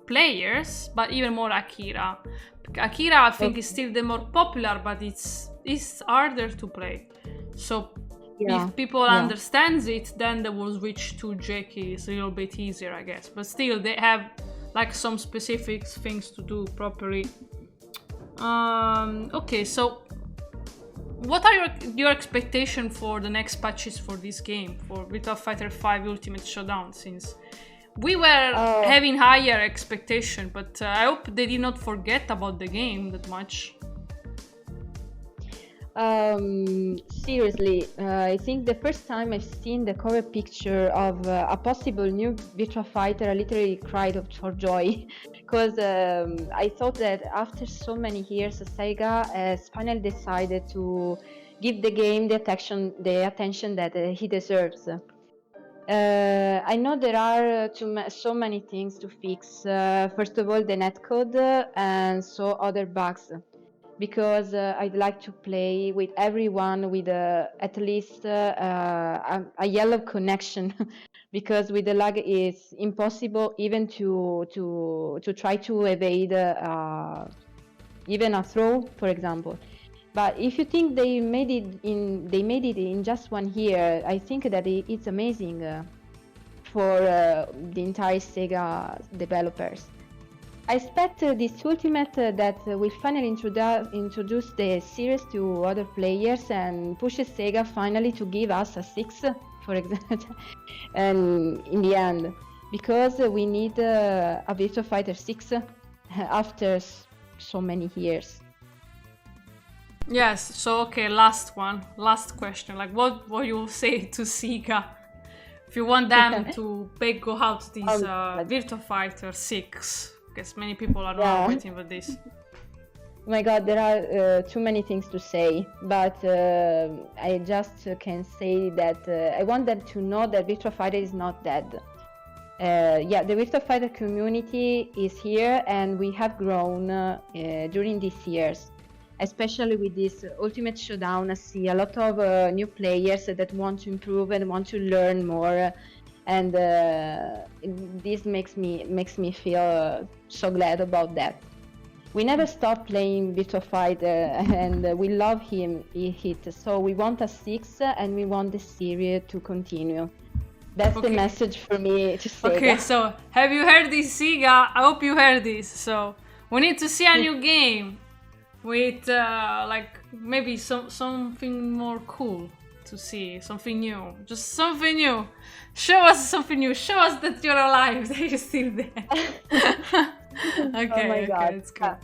players, but even more Akira. Akira, I think, is still the more popular, but it's harder to play. So if people understand it, then they will switch to Jackie. It's a little bit easier, I guess. But still, they have like some specific things to do properly. Okay, so what are your expectations for the next patches for this game, for Virtua Fighter 5 Ultimate Showdown? Since we were having higher expectations, but I hope they did not forget about the game that much. Seriously, I think the first time I've seen the cover picture of a possible new Virtua Fighter, I literally cried for joy, because I thought that after so many years, Sega has finally decided to give the game the attention that he deserves. I know there are so many things to fix. First of all, the netcode and so other bugs. Because I'd like to play with everyone with at least a yellow connection, because with the lag it's impossible even to try to evade even a throw, for example. But if you think they made it in just 1 year, I think that it's amazing for the entire Sega developers. I expect this Ultimate that will finally introduce the series to other players and pushes Sega finally to give us a 6, for example, and in the end, because we need a Virtua Fighter 6 after so many years. Yes, so okay, last question. Like, what you will say to Sega if you want them to go out this Virtua Fighter 6? Because many people are now waiting for this. Oh my god, there are too many things to say, but I just can say that I want them to know that Virtua Fighter is not dead. The Virtua Fighter community is here, and we have grown during these years. Especially with this Ultimate Showdown, I see a lot of new players that want to improve and want to learn more. and this makes me feel so glad about that. We never stop playing Virtua Fighter, and we love it. So we want a 6, and we want the series to continue. That's the message for me to Sega. Okay, so have you heard this, Sega? I hope you heard this. So we need to see a new game with like maybe something more cool to see, something new, just something new. Show us something new. Show us that you're alive, that you're still there. Okay, oh my God. It's good.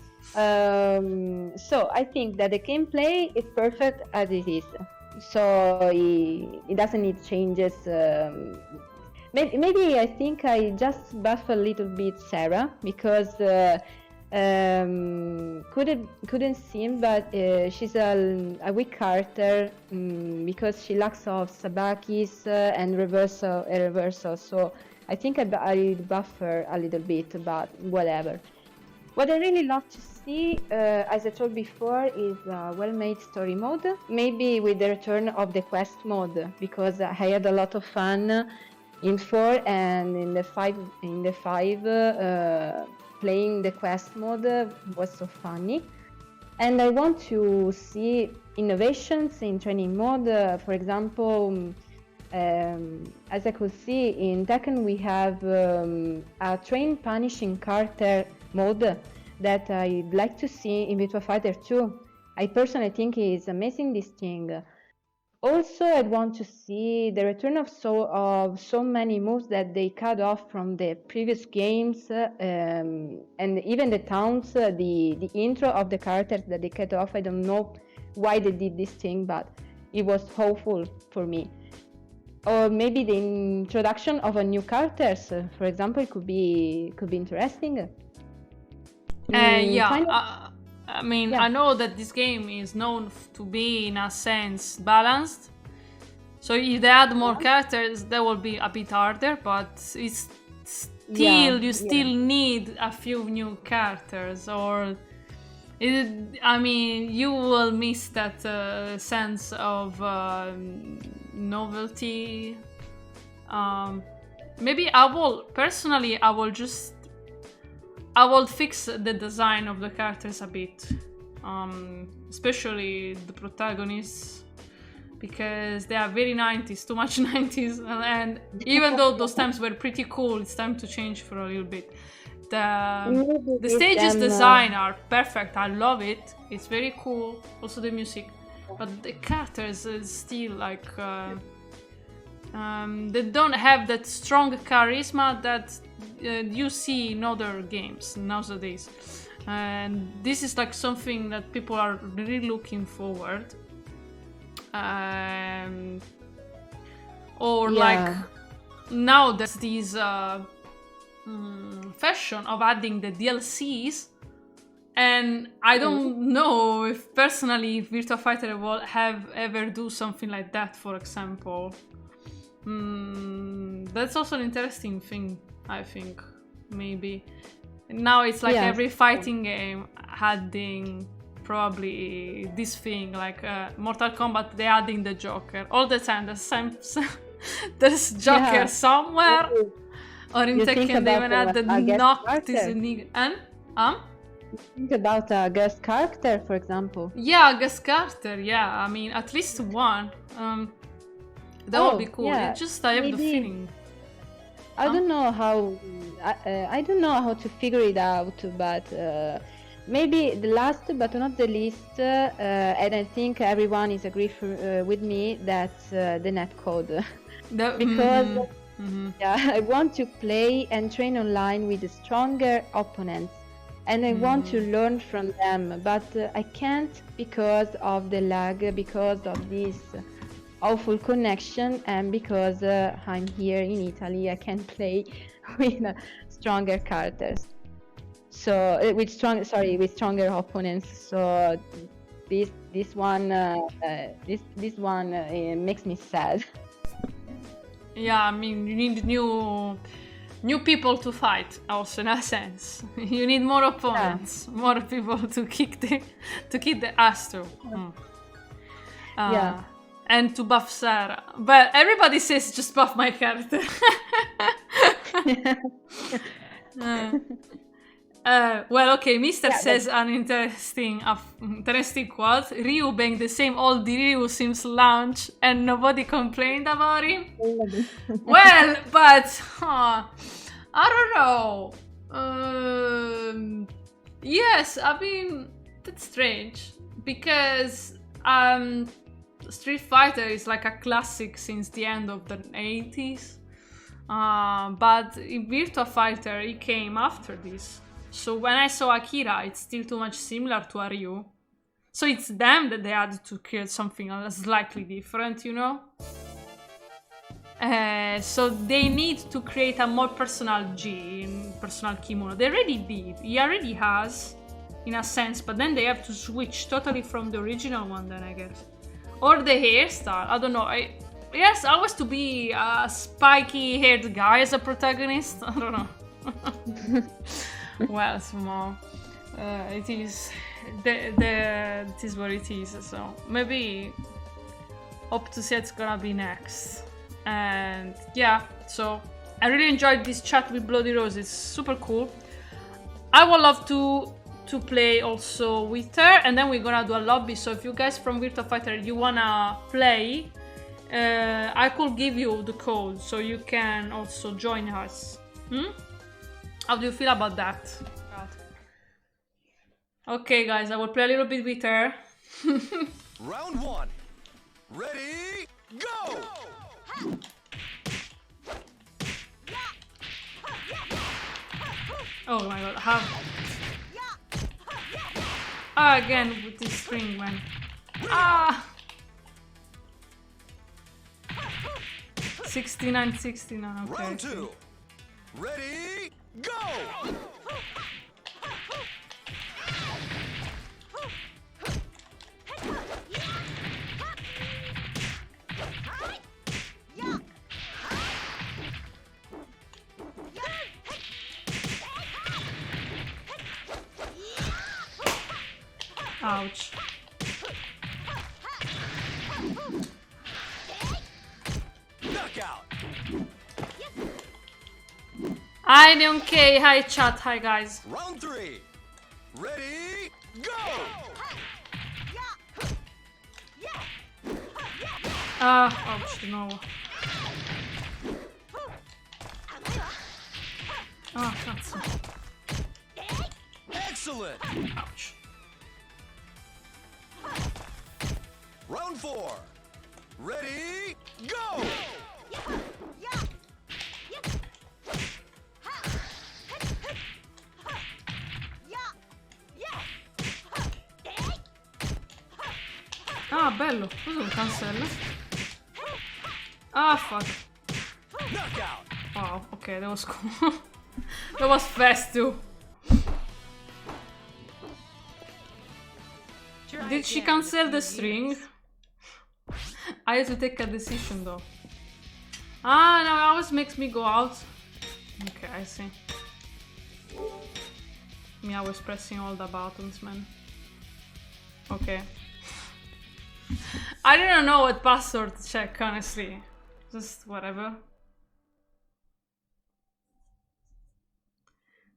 So I think that the gameplay is perfect as it is. So it doesn't need changes. Maybe I think I just buff a little bit Sarah because couldn't seem, but she's a weak character because she lacks of Sabakis and reversal. So I think I buff her a little bit, but whatever. What I really love to see, as I told before, is a well-made story mode. Maybe with the return of the quest mode, because I had a lot of fun in 4 and in the 5. Playing the quest mode was so funny, and I want to see innovations in training mode. For example, as I could see in Tekken, we have a train punishing character mode that I'd like to see in Virtua Fighter 2. I personally think it's amazing, this thing. Also, I'd want to see the return of so many moves that they cut off from the previous games, and even the taunts, the intro of the characters that they cut off. I don't know why they did this thing, but it was hopeful for me. Or maybe the introduction of a new characters, for example, it could be interesting. I mean, I know that this game is known to be, in a sense, balanced. So if they add more characters, that will be a bit harder, but it's still, you still need a few new characters, or I mean, you will miss that sense of novelty. Maybe I will fix the design of the characters a bit, especially the protagonists, because they are very 90s, too much 90s, and even though those times were pretty cool, it's time to change for a little bit. The stages design are perfect, I love it, it's very cool, also the music, but the characters is still like, they don't have that strong charisma that you see in other games nowadays, and this is like something that people are really looking forward, like now there's this fashion of adding the DLCs, and I don't know if personally Virtua Fighter will have ever do something like that, for example. That's also an interesting thing, I think, maybe. Now it's like every fighting game adding probably this thing, like Mortal Kombat, they're adding the Joker. All the time, there's Joker somewhere. Or in Tekken, they even add the Noctis and Think about a guest character, for example. Yeah, guest character, yeah. I mean, at least one. That would be cool. Yeah. It's just I have the feeling. I don't know how. I don't know how to figure it out, but maybe the last but not the least, and I think everyone is agree with me, that's the netcode. Because I want to play and train online with stronger opponents, and I want to learn from them, but I can't because of the lag, because of this awful connection, and because I'm here in Italy, I can play with stronger characters. So with stronger opponents. So this one makes me sad. Yeah, I mean, you need new people to fight, also, in a sense. You need more opponents, more people to kick the ass to. and to buff Sarah. But everybody says just buff my character. Well, okay, Mr. says an interesting quote. Ryu being the same old Ryu since launch and nobody complained about him. Well, but I don't know. Yes, I mean, that's strange because Street Fighter is like a classic since the end of the 80s. But in Virtua Fighter, it came after this. So when I saw Akira, it's still too much similar to a Ryu. So it's them that they had to create something slightly different, you know? So they need to create a more personal personal kimono. They already did. He already has, in a sense, but then they have to switch totally from the original one then, I guess. Or the hairstyle, I don't know. Yes, always to be a spiky haired guy as a protagonist. I don't know. Well, small. It is it is what it is. So maybe hope to see it's gonna be next. And yeah, so I really enjoyed this chat with BloodyRose. It's super cool. I would love to play also with her, and then we're gonna do a lobby. So if you guys from Virtua Fighter you wanna play, I could give you the code so you can also join us. How do you feel about that? Okay, guys, I will play a little bit with her. Round one. Ready, go! Oh my god, how? Ah, again with this string, man. Ah! 69, okay. Round two. Ready, go! Ouch. Knockout. Hi, okay. Hi, chat. Hi, guys. Round three. Ready, go! Ouch, no. That's... Excellent. Ouch. Round four. Ready, go! Ah, bello. Cosa lo cancella? Ah, fuck. Knockout. Wow, okay, that was cool. That was fast too. Did she cancel the string? I had to take a decision though. Ah, no, it always makes me go out. Okay, I see. Me, I was pressing all the buttons, man. Okay. I didn't know what password to check, honestly. Just whatever.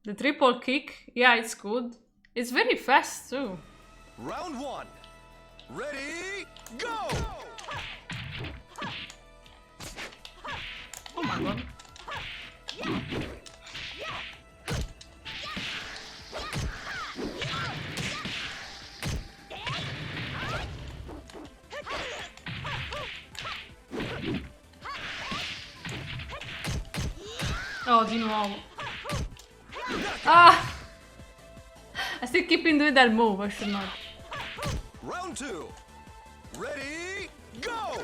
The triple kick, yeah, it's good. It's very fast too. Round one. Ready, go! Oh my god. Oh, di nuovo. Ah! I still keep doing that move, I should not. Round two. Ready, go!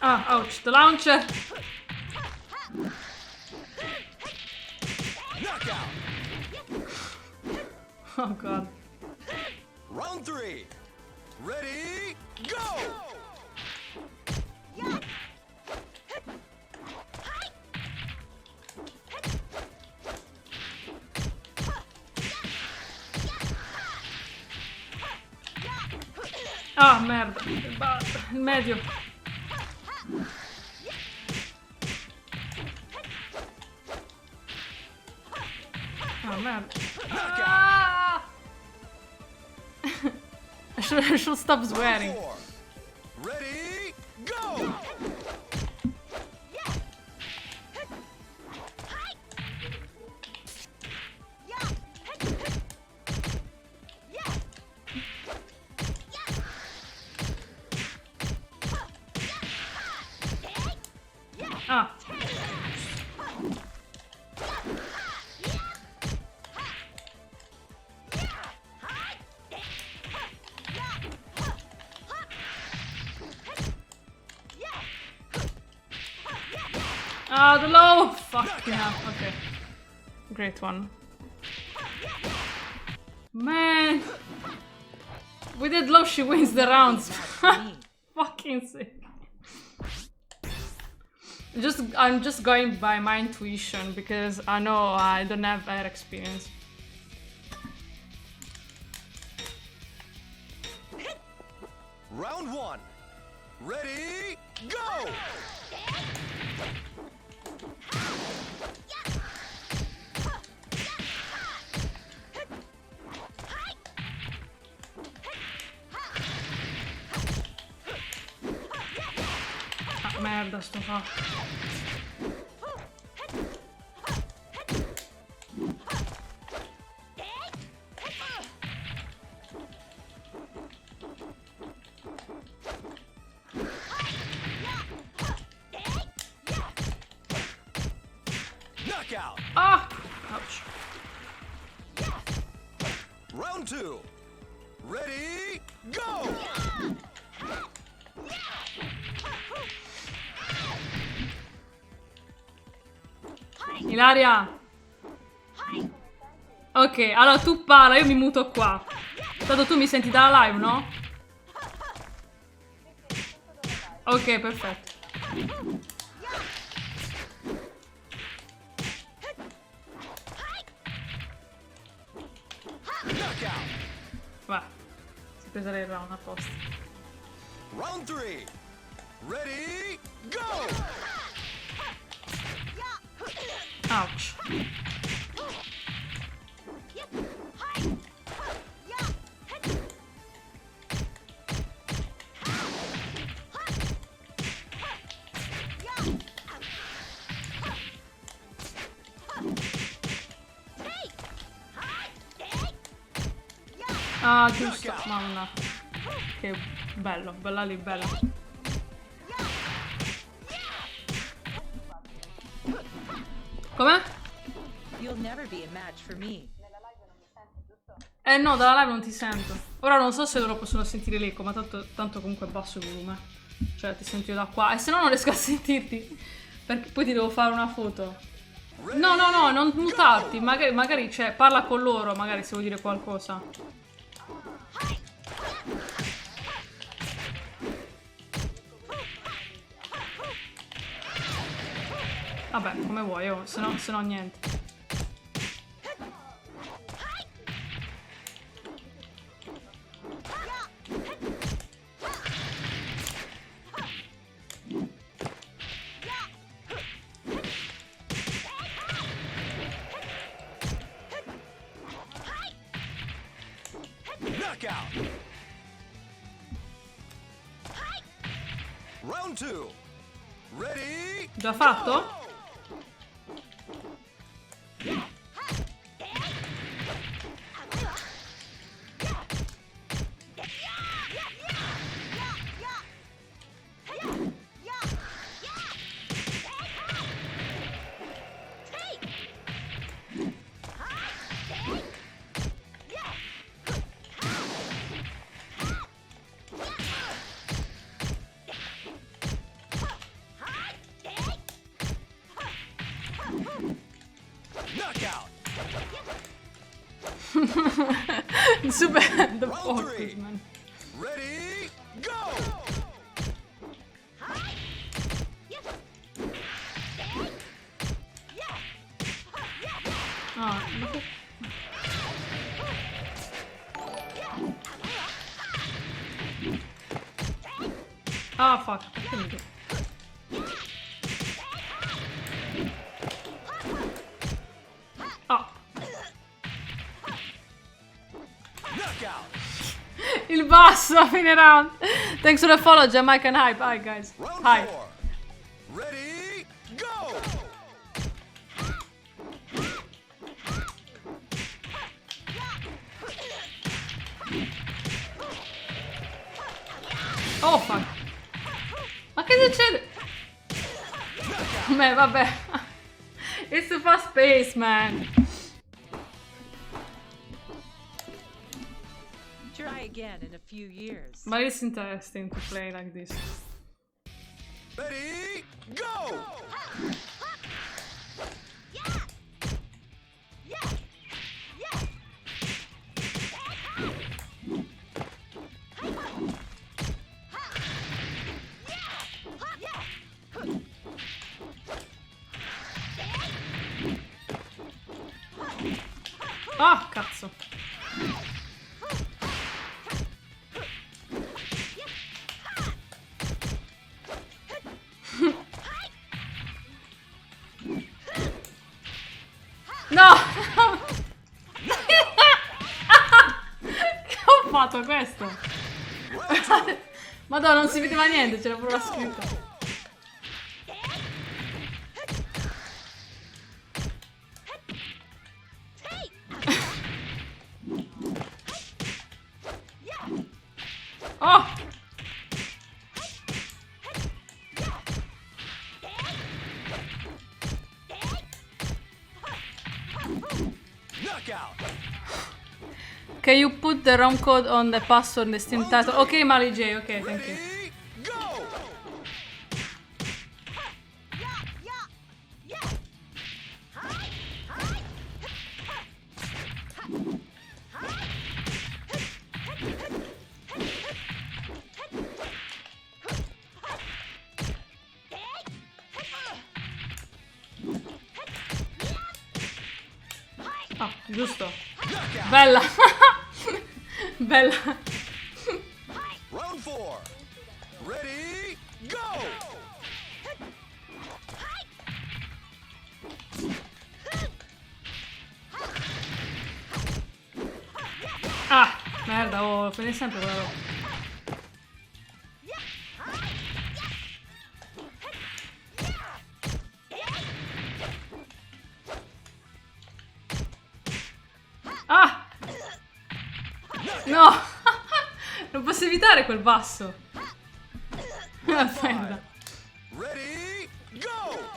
Ah, ouch, the launcher! Round 3. Ready, go! Ah, merda. Il medio. Ah, merda. Ah! I should stop swearing. 4. Ready, go! Ah. Ah, the low! Fuck yeah, okay. Great one. Man! With that low she wins the rounds. Fucking sick. I'm just going by my intuition because I know I don't have that experience. Round 1. Ready, go! Ah, merda, sto fatto. Knockout. Ah! Ouch. Round 2. Ready, go! Ilaria! Ok, allora tu parla, io mi muto qua. Tanto tu mi senti dalla live, no? Ok, perfetto. Knockout. Va. Si è presa il round apposta. Round 3. Ready, go! Ouch. Ah, giusto. Mamma. Che bello, bella lì, bella. Com'è? You'll never be a match for me. Eh no, dalla live non ti sento. Ora non so se loro possono sentire l'eco, ma tanto comunque basso il volume. Cioè, ti sento io da qua. E se no non riesco a sentirti. Perché poi ti devo fare una foto. No, no, no, non mutarti. Magari cioè, parla con loro, magari se vuoi dire qualcosa. Vabbè, come vuoi, oh, se no niente. Knockout. Round 2. Ready, Già fatto? Super the Round focus, three. man. Ready, go! Ah, look at... Ah, fuck. Perché mi... Ah. Knockout! Il basso a fine round. Thanks for the follow, Jamaican Hype. Hi, guys. Round Hi. 4. Ready, go! Oh, fuck. Ma che succede? Beh, vabbè. It's a fast pace, man. Try again in a few years. But it's interesting to play like this. Ready, go! Ah, cazzo. No! Che ho fatto questo? Madonna, non si vedeva niente, c'era proprio la scritta. Oh! Knockout! Can you put the ROM code on the password in the Steam title? Okay, Mali J, okay, thank you. Ready, go! Ah, giusto. Bella. Bella. Round 4. Ready, go! Ah, merda, oh, fai sempre quella roba. Ah! No! Non posso evitare quel basso. Merda. Ready, go!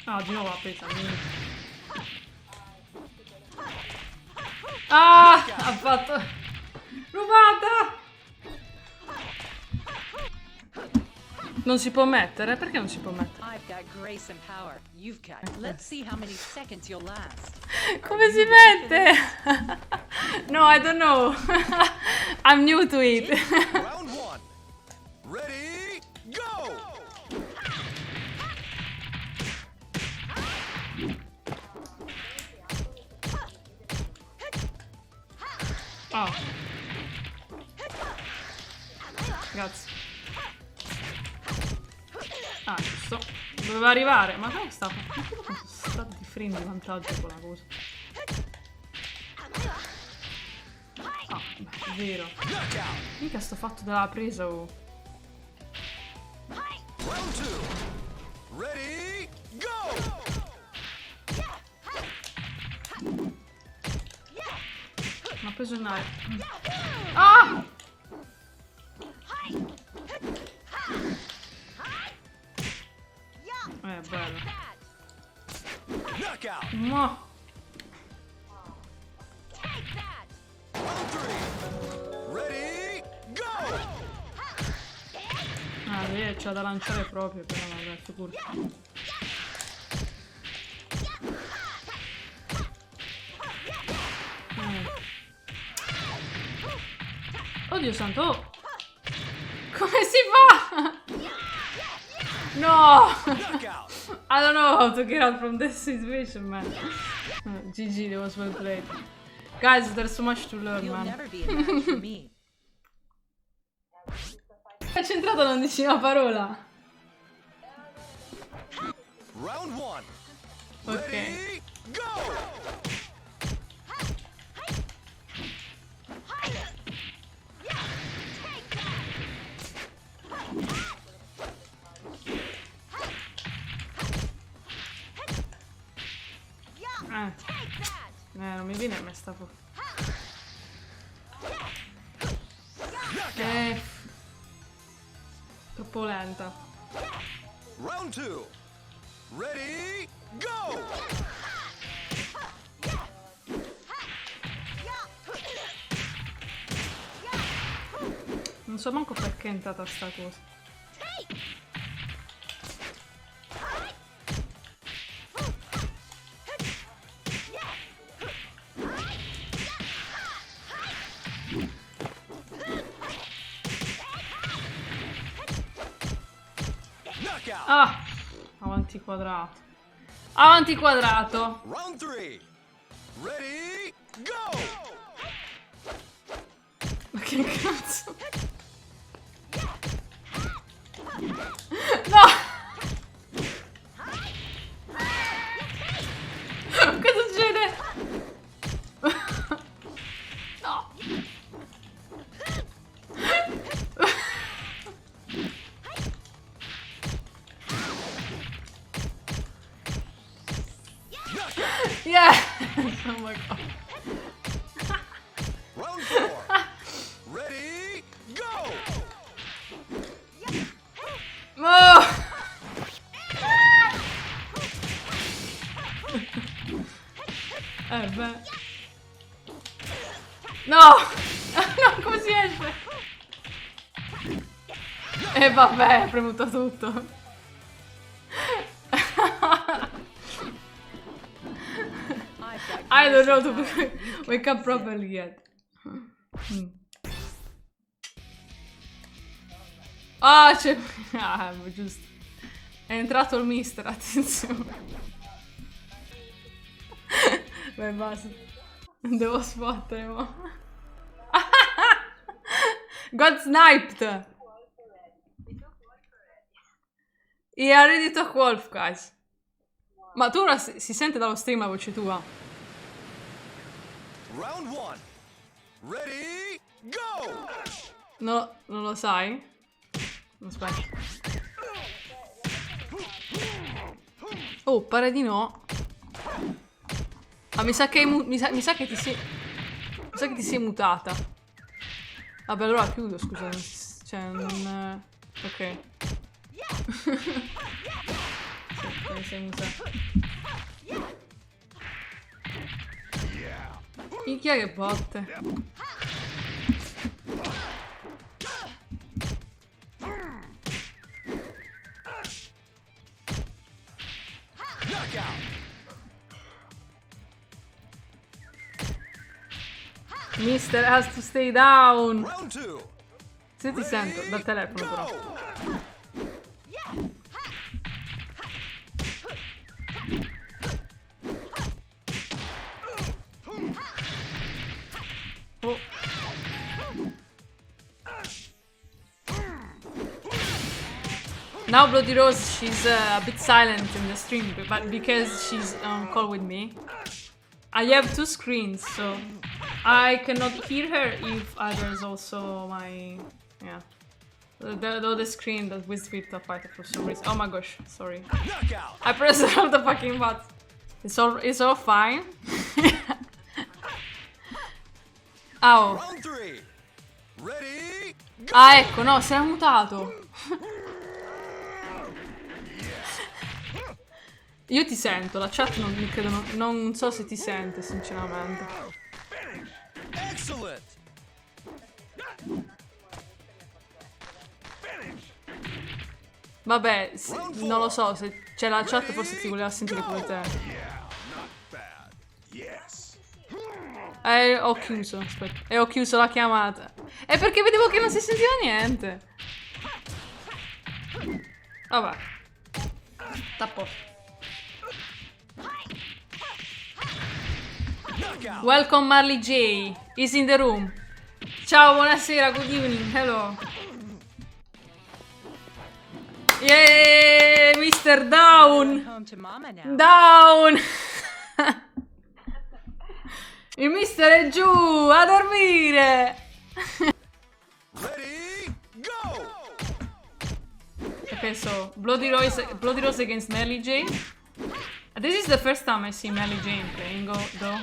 Ah, di nuovo la presa. Ah! Ha fatto... Rubata! Non si può mettere? Perché non si può mettere? I've got grace and power. You've got. Let's see how many seconds you'll last. Come si mette? No, I don't know. I'm new to it. Round 1. Ready, go! Oh. Grazie. Ah, giusto. Doveva arrivare. Ma come sta? Ma sta di frame di vantaggio quella cosa. Ah, beh, è vero. Mica sto fatto della presa o... Round 2. Ready, go! Ma ha preso il knife. Ah! Bello. Knockout. Mo. Round 3. Ready, go! Ah, lei c'ha da lanciare proprio, però vabbè, sicuro. Oddio santo, oh. Come si fa? No! Knockout. I don't know how to get out from this situation, man. GG, that was well played. Guys, there's so much to learn, You'll man. never be a match for me. È centrato, non dici una parola. Round 1. Ok. Ready, go! Non mi viene a me sta troppo lenta. Round 2. Ready, go! Non so manco perché è entrata sta cosa. Ah! Avanti quadrato. Avanti quadrato. Round 3. Ready, go! Ma che cazzo? No! Cosa succede? No! Yeah! Oh my god. Round 4. Ready, go! No! Beh. No! No, come si esce? Vabbè, ho premuto tutto. I don't know to wake up properly yet. Ah, c'è... Ah, giusto. È entrato il mister, attenzione. Beh, basta. Devo sbattere, ma... Got sniped! He already took Wolf, guys. Ma tu ora si sente dallo stream la voce tua? Round 1. Ready, go! No, non lo sai? Aspetta. Oh, pare di no. Ma mi sa che mi sa che ti sei... Mi sa che ti sei mutata. Vabbè, allora chiudo, scusa. Cioè, non... Ok. Sì, mi sei mutata. Minchia che botte. Mister has to stay down. Round 2. Se ti sento dal telefono però. Oh. Now BloodyRose, she's a bit silent in the stream, but because she's on call with me, I have two screens, so I cannot hear her if there's also my, yeah, the other screen that with Virtua Fighter for some reason. Oh my gosh, sorry. I pressed all the fucking buttons. It's all fine. Oh. Round 3. Ready, go! Ah, ecco, no, si era mutato. Io ti sento, la chat non mi credo, non so se ti sente sinceramente. Excellent. Vabbè, non lo so, se c'è la chat forse ti voleva sentire pure te. Ho chiuso, aspetta. E ho chiuso la chiamata. È perché vedevo che non si sentiva niente. Vabbè. Tappo. Welcome Marley J. Is in the room. Ciao, buonasera, good evening, hello. Yeah, Mr. Down. Home to Mama now. Down. Il mister è giù a dormire. Ready, go. Okay, so BloodyRose against Melly Jane. This is the first time I see Melly Jane playing, though.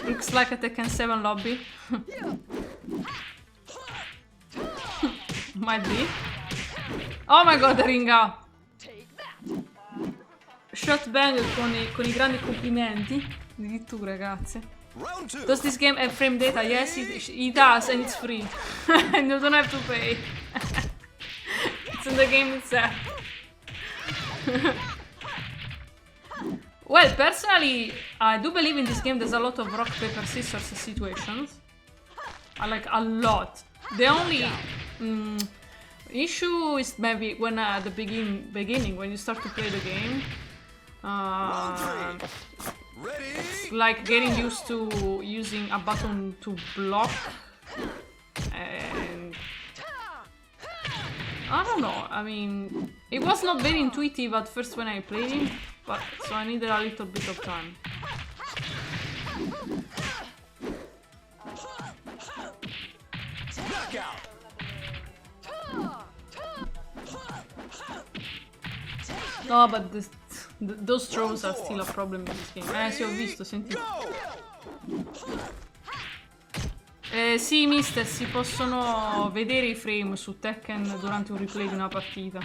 Looks like a Tekken 7 lobby. Might be. Oh my god, the ring up. Shot banger con i grandi complimenti. Addirittura, ragazzi. Does this game have frame data? Yes, it does, and it's free. And you don't have to pay. It's in the game itself. Well, personally, I do believe in this game there's a lot of rock, paper, scissors situations. I like a lot. The only issue is maybe when at the beginning, when you start to play the game. It's like getting used to using a button to block. And I don't know, I mean, it was not very intuitive at first when I played it, but so I needed a little bit of time. No, but those throws are still a problem in this game. Sì, ho visto, senti. Sì, mister, si possono vedere i frame su Tekken durante un replay di una partita.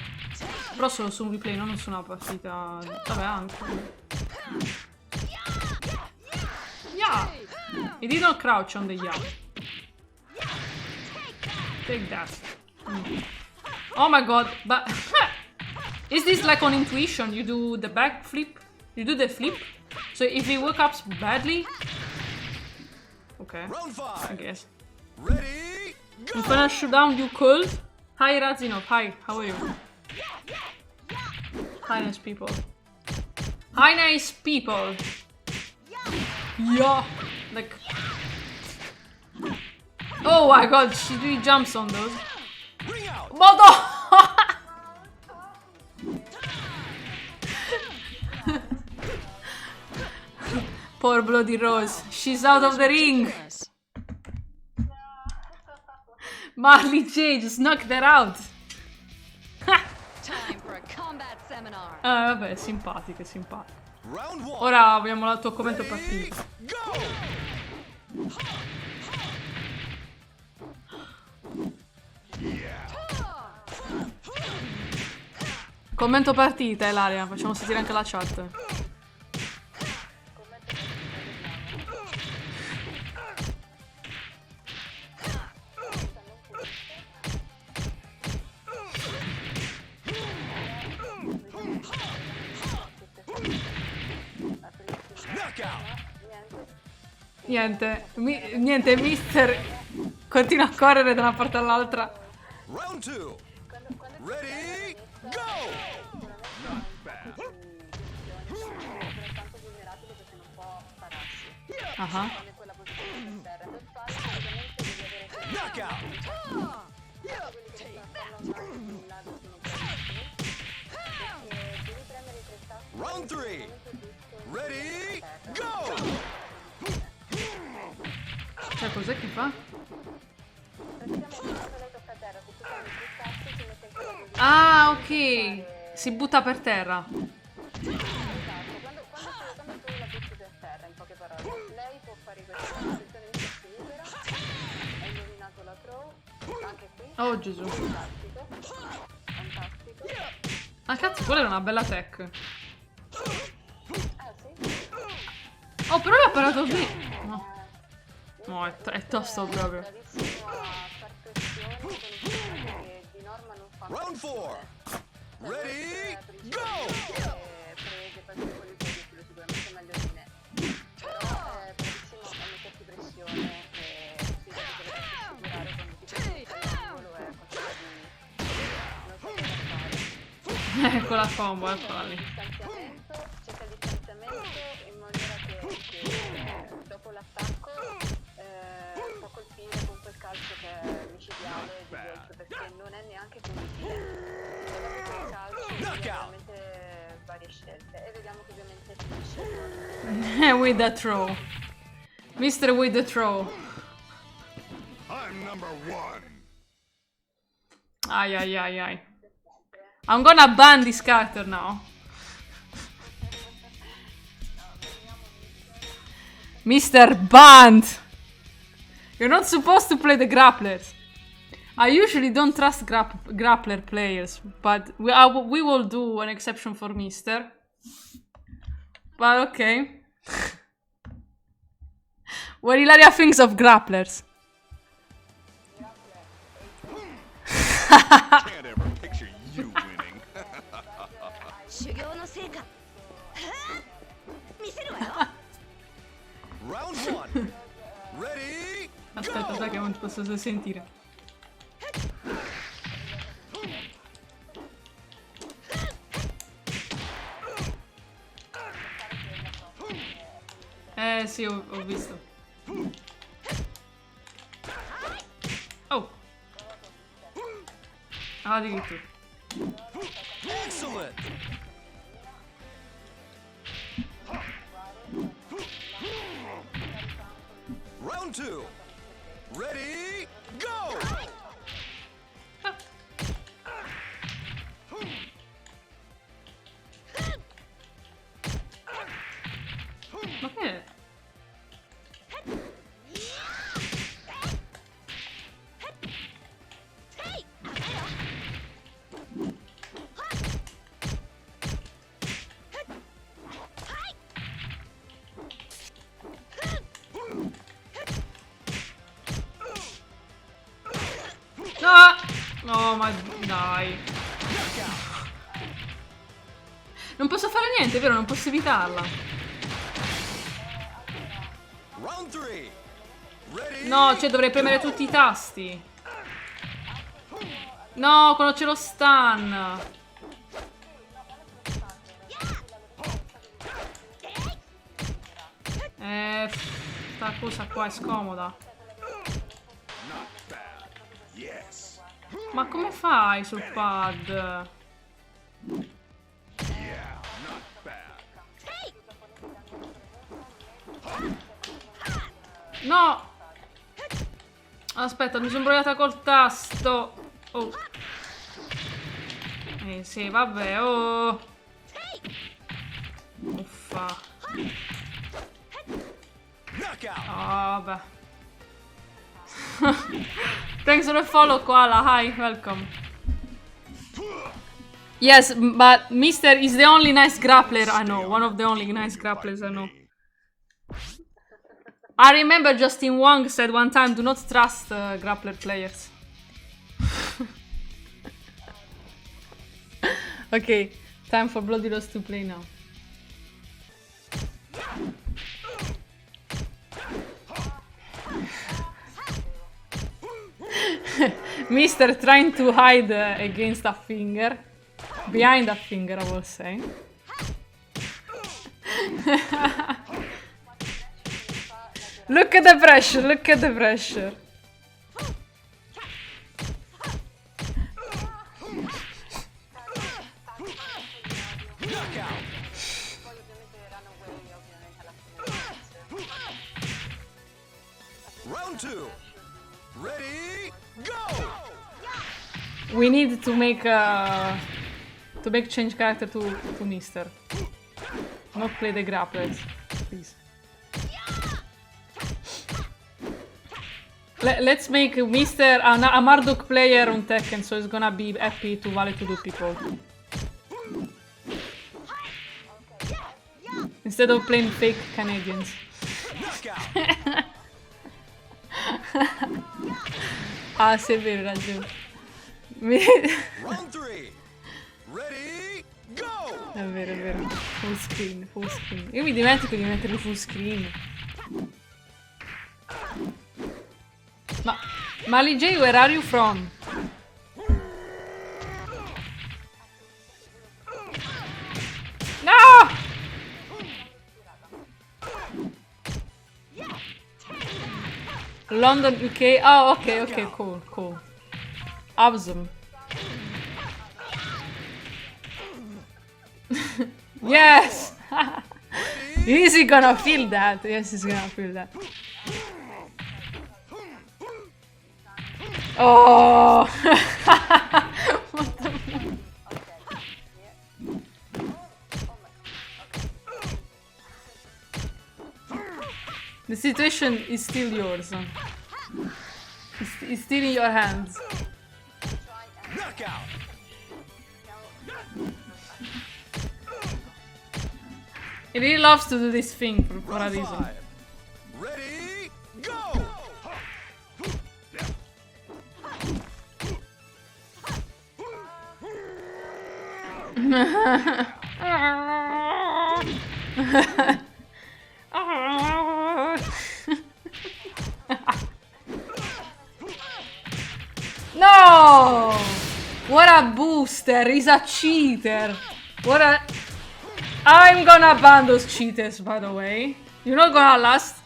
Però solo su un replay, non su una partita. Vabbè, anche. Yeah! He did not crouch on the yeah. Take that. Oh my god, but... Is this like on intuition? You do the back flip? You do the flip? So if he woke up badly... Okay, I guess. Ready, go. I'm gonna shoot down you cold. Hi Razinov, hi, how are you? Hi nice people. Hi nice people! Yeah! Like... Oh my god, she really jumps on those. Modo! Poor BloodyRose, she's out of the ring! Marley J, just knocked that out! Time for a combat seminar. Vabbè, simpatica, simpatica. Ora abbiamo il tuo commento partita. Commento partita, Ilaria, facciamo sentire anche la chat. Niente, mister continua a correre da una parte all'altra. Round 2. Ready, go. Round 3. Ready, go. Cioè, cos'è che fa? Ah, ok. Si butta per terra. Quando tu la butti per terra, in poche parole, lei può fare questa posizione in cui si libera, ha indovinato la throw, anche qui. Oh Gesù. Fantastico. Ah cazzo, quella era una bella tech. Oh, però l'ha parato lì. No, no è tosto proprio. Round 4. Ready? Go! Ecco la combo, eccola lì. Cerca il distanziamento in maniera che dopo l'attacco può colpire con quel calcio che è micidiale di Virtua, perché non è neanche punibile. Il calcio ha veramente varie scelte e vediamo che ovviamente finisce With the throw. Mr. With the throw. I'm number 1. Ai ai ai ai. I'm gonna ban this character now. Mr. Banned! You're not supposed to play the grapplers. I usually don't trust grappler players, but we will do an exception for Mister. But okay. What Ilaria thinks of grapplers? Can't ever picture you winning. Round 1. Ready? Aspetta, sai che non posso sentire. Sì, ho visto. Oh. Ah, addirittura. Excellent. Round 2. Ready? Go! Ma che è? No, ma dai. Non posso fare niente, vero? Non posso evitarla. Round 3. Ready? No, cioè dovrei premere tutti i tasti. No, quando c'è lo stun. Sta cosa qua è scomoda. Yes. Ma come fai sul pad? Yeah, not bad. No! Aspetta, mi sono imbrogliata col tasto. Oh. Sì, vabbè, oh. Uffa. Knockout. Oh, vabbè. Thanks for the follow, Koala. Hi, welcome. Yes, but Mister is the only nice grappler I know. One of the only nice grapplers I know. I remember Justin Wong said one time, do not trust grappler players. Okay, time for BloodyRose to play now. Mister trying to hide against a finger. Behind a finger, I will say. Look at the pressure, look at the pressure. Round 2. Ready? Go! We need to make change character to Mister. Not play the grapplers, please. Let's make Mister a Marduk player on Tekken, so he's gonna be happy to Vale to do people. instead of playing fake Canadians. Knockout. Ah, sì, è vero, hai ragione. Round 3. Ready, go! È vero, è vero. Full screen, full screen. Io mi dimentico di metterli full screen. Ma J, where are you from? No! London, UK. Oh, okay, cool. Awesome. Yes! Is he gonna feel that? Yes, he's gonna feel that. Oh! What the fuck? The situation is still yours. It's still in your hands. Knockout. He really loves to do this thing for a Round reason. 5. Ready, go! No! What a booster! He's a cheater! What a... I'm gonna ban those cheaters, by the way. You're not gonna last.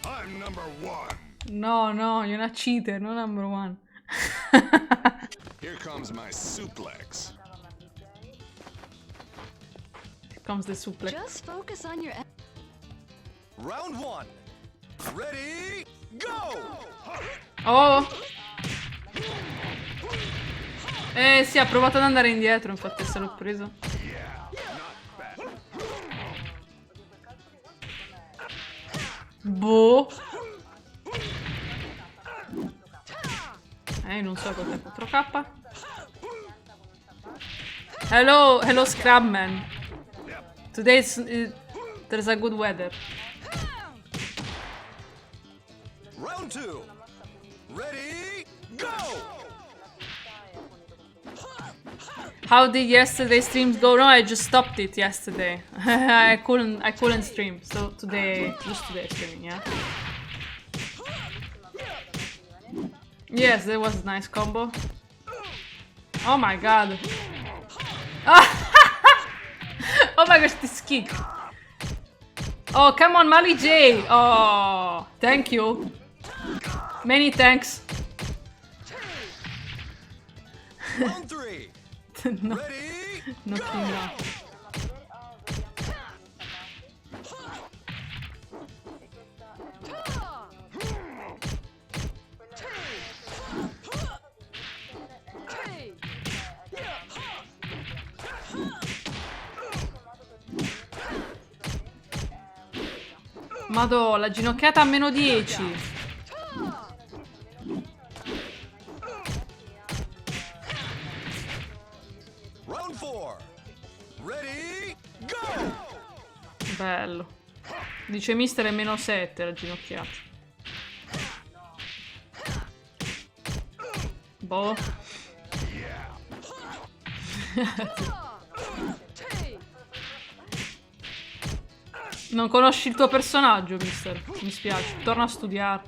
I'm number 1. No, you're not cheater, no number 1. Here comes my suplex. Here comes the suplex. Just focus on your. Round 1. Ready, go! Oh! Sì, ha provato ad andare indietro, infatti se l'ho preso. Boh. Non so cos'è 4K. Hello Scrubman. Today there's a good weather. Round 2. Ready, go! How did yesterday's streams go? No, I just stopped it yesterday. I couldn't stream. So today, just today streaming, yeah. Yes, that was a nice combo. Oh my god. Oh my gosh, this kick. Oh, come on, Mali J. Oh, thank you. Many thanks. Round 3. No, Ready, no, go! no. Madò, la ginocchiata a meno 10. Round 4. Ready, go! Bello. Dice mister è meno 7 la ginocchiata. Boh. Non conosci il tuo personaggio, mister. Mi spiace. Torna a studiare.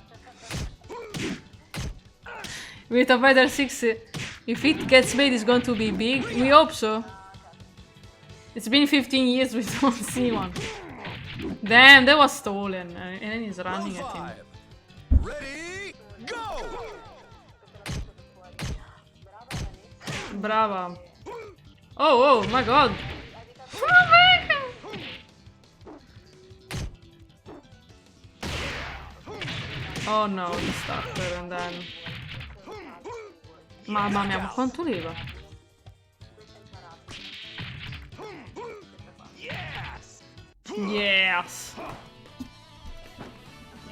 Virtua Fighter 6, if it gets made, is going to be big. We hope so. It's been 15 years we don't see one. Damn, that was stolen. And then he's running Round at him. 5. Ready, go! Brava. Oh, my god. Oh no, gli sta prendendo. Mamma mia, ma quanto leva? Yes.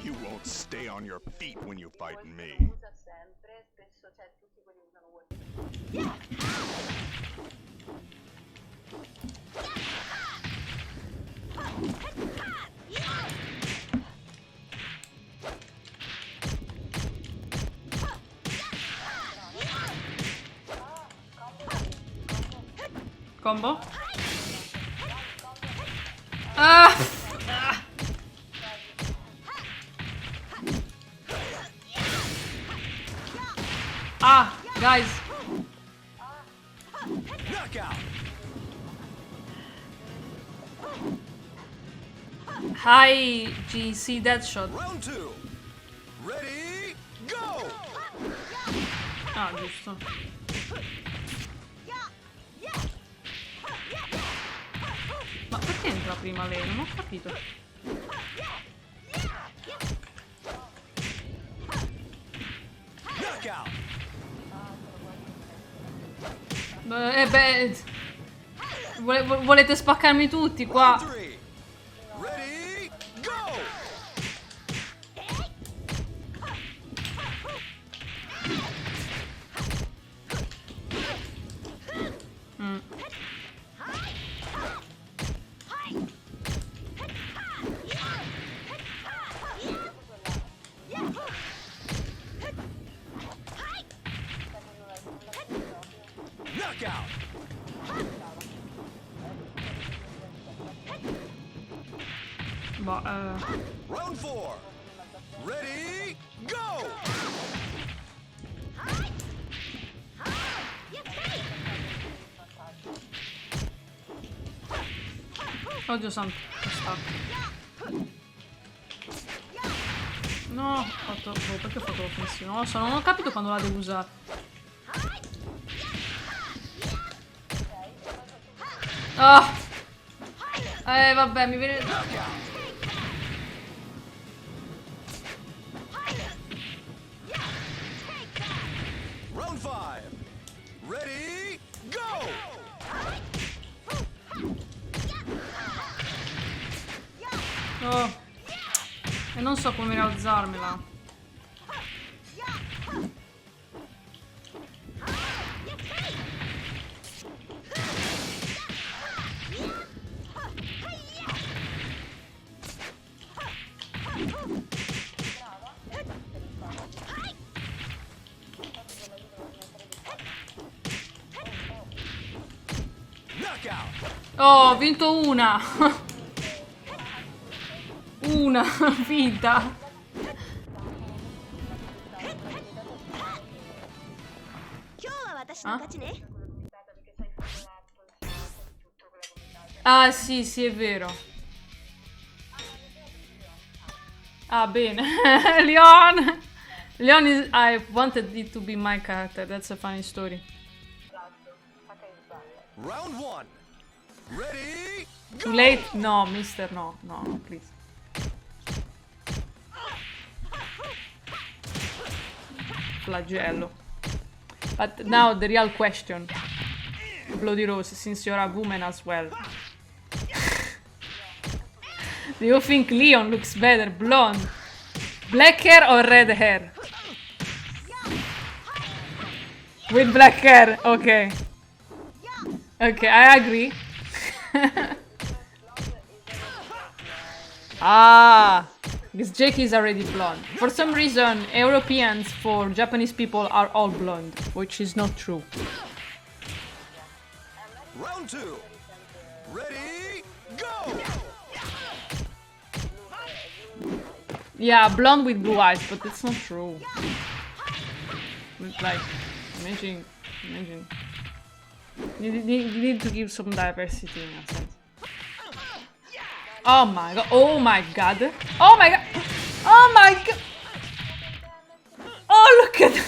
You won't stay on your feet when you fight me. Combo. Ah! Ah, guys. Knockout. Hi, GC Deadshot. Round 2. Ready, go! Ah, giusto. Ma perché entra prima lei? Non ho capito. Knockout. Beh, volete spaccarmi tutti qua? Round 3. Ready, go! Knockout. Boh, Round 4. Ready, go! oddio santo, stacco. No, ho fatto... Boh, perché ho fatto l'offensivo? Non lo so, non ho capito quando la devo usare. Ah! Vabbè, mi viene... Round 5. Ready, go! Oh. E non so come rialzarmela. Knockout. Oh, ho vinto una! Una vinta! Ah sì, sì, è vero. Ah, bene. Leon! Leon is... I wanted it to be my character. That's a funny story. Round 1. Ready, Too late? No, mister, no. No, please. Flagello. But now the real question. BloodyRose, since you're a woman as well. Do you think Leon looks better blonde? Black hair or red hair? With black hair, okay. Okay, I agree. Ah, because Jake is already blonde. For some reason, Europeans for Japanese people are all blonde, which is not true. Round 2. Ready, go! Yeah, blonde with blue eyes, but that's not true. It's like, imagine. You need to give some diversity in a sense. Oh my god, oh my god. Oh my god. Oh my god. Oh, look at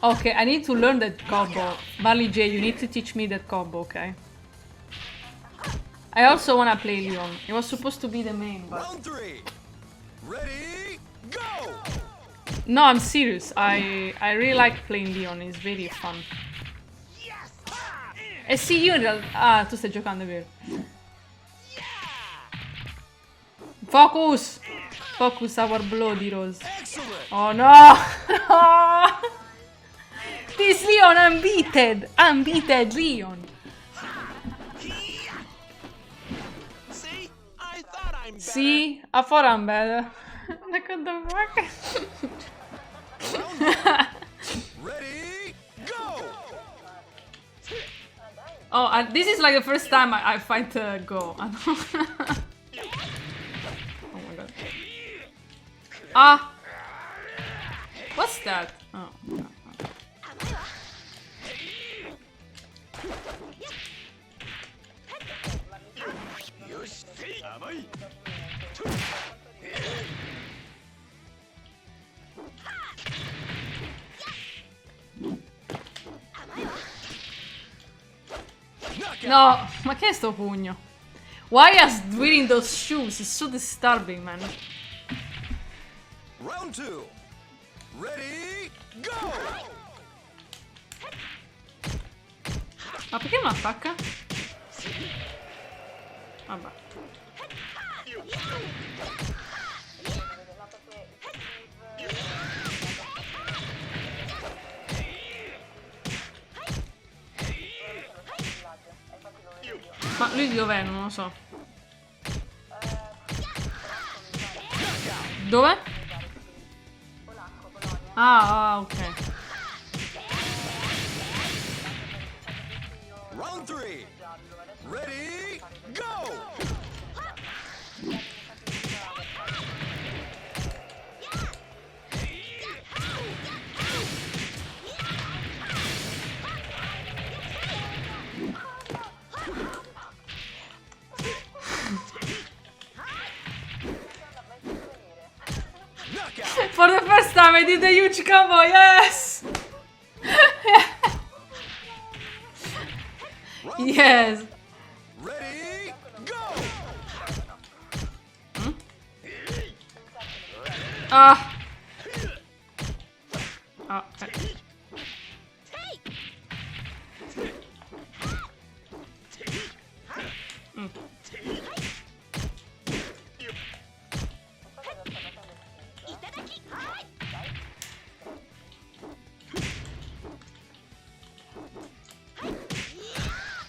Okay, I need to learn that combo. Barley J, you need to teach me that combo, okay? I also wanna play Leon. It was supposed to be the main, but... Round 3. Ready, go! No, I'm serious. I really like playing Leon. It's very fun. Eh sì, io in realtà... Ah, tu stai giocando, è vero. Focus! Focus our BloodyRose. Oh no! No! This Leon unbeaten! Unbeaten Leon! See, I thought I'm better. Like what the fuck? Ready, go! Oh, this is like the first time I fight Go. Oh my god. Ah! What's that? Oh. No, ma che è sto pugno? Why is wearing those shoes? It's so disturbing, man. Round 2. Ready, go! Ma perché non attacca? Vabbè. Ma lui dov'è? Non lo so. Dove? Ah, ok. Round 3. Ready, go! For the first time I did a huge combo, yes! Yes! Ready, go! Hmm? Ah! Ah, okay. Mm.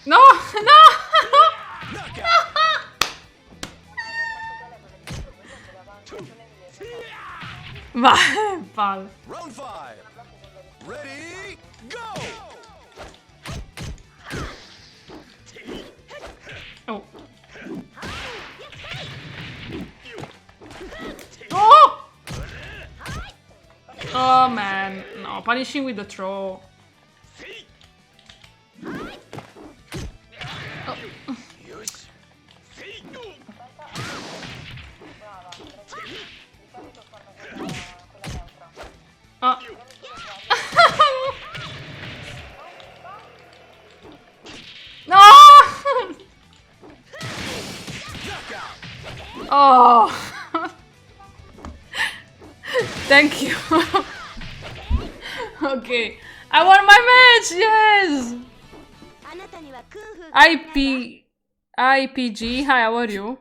No! No! Va, palle. Round 5. Ready, go! Oh. Oh! Oh man, no, punishing with the throw. Oh. No! Oh. Thank you. Okay. I won my match. Yes. IPG. Hi, how are you?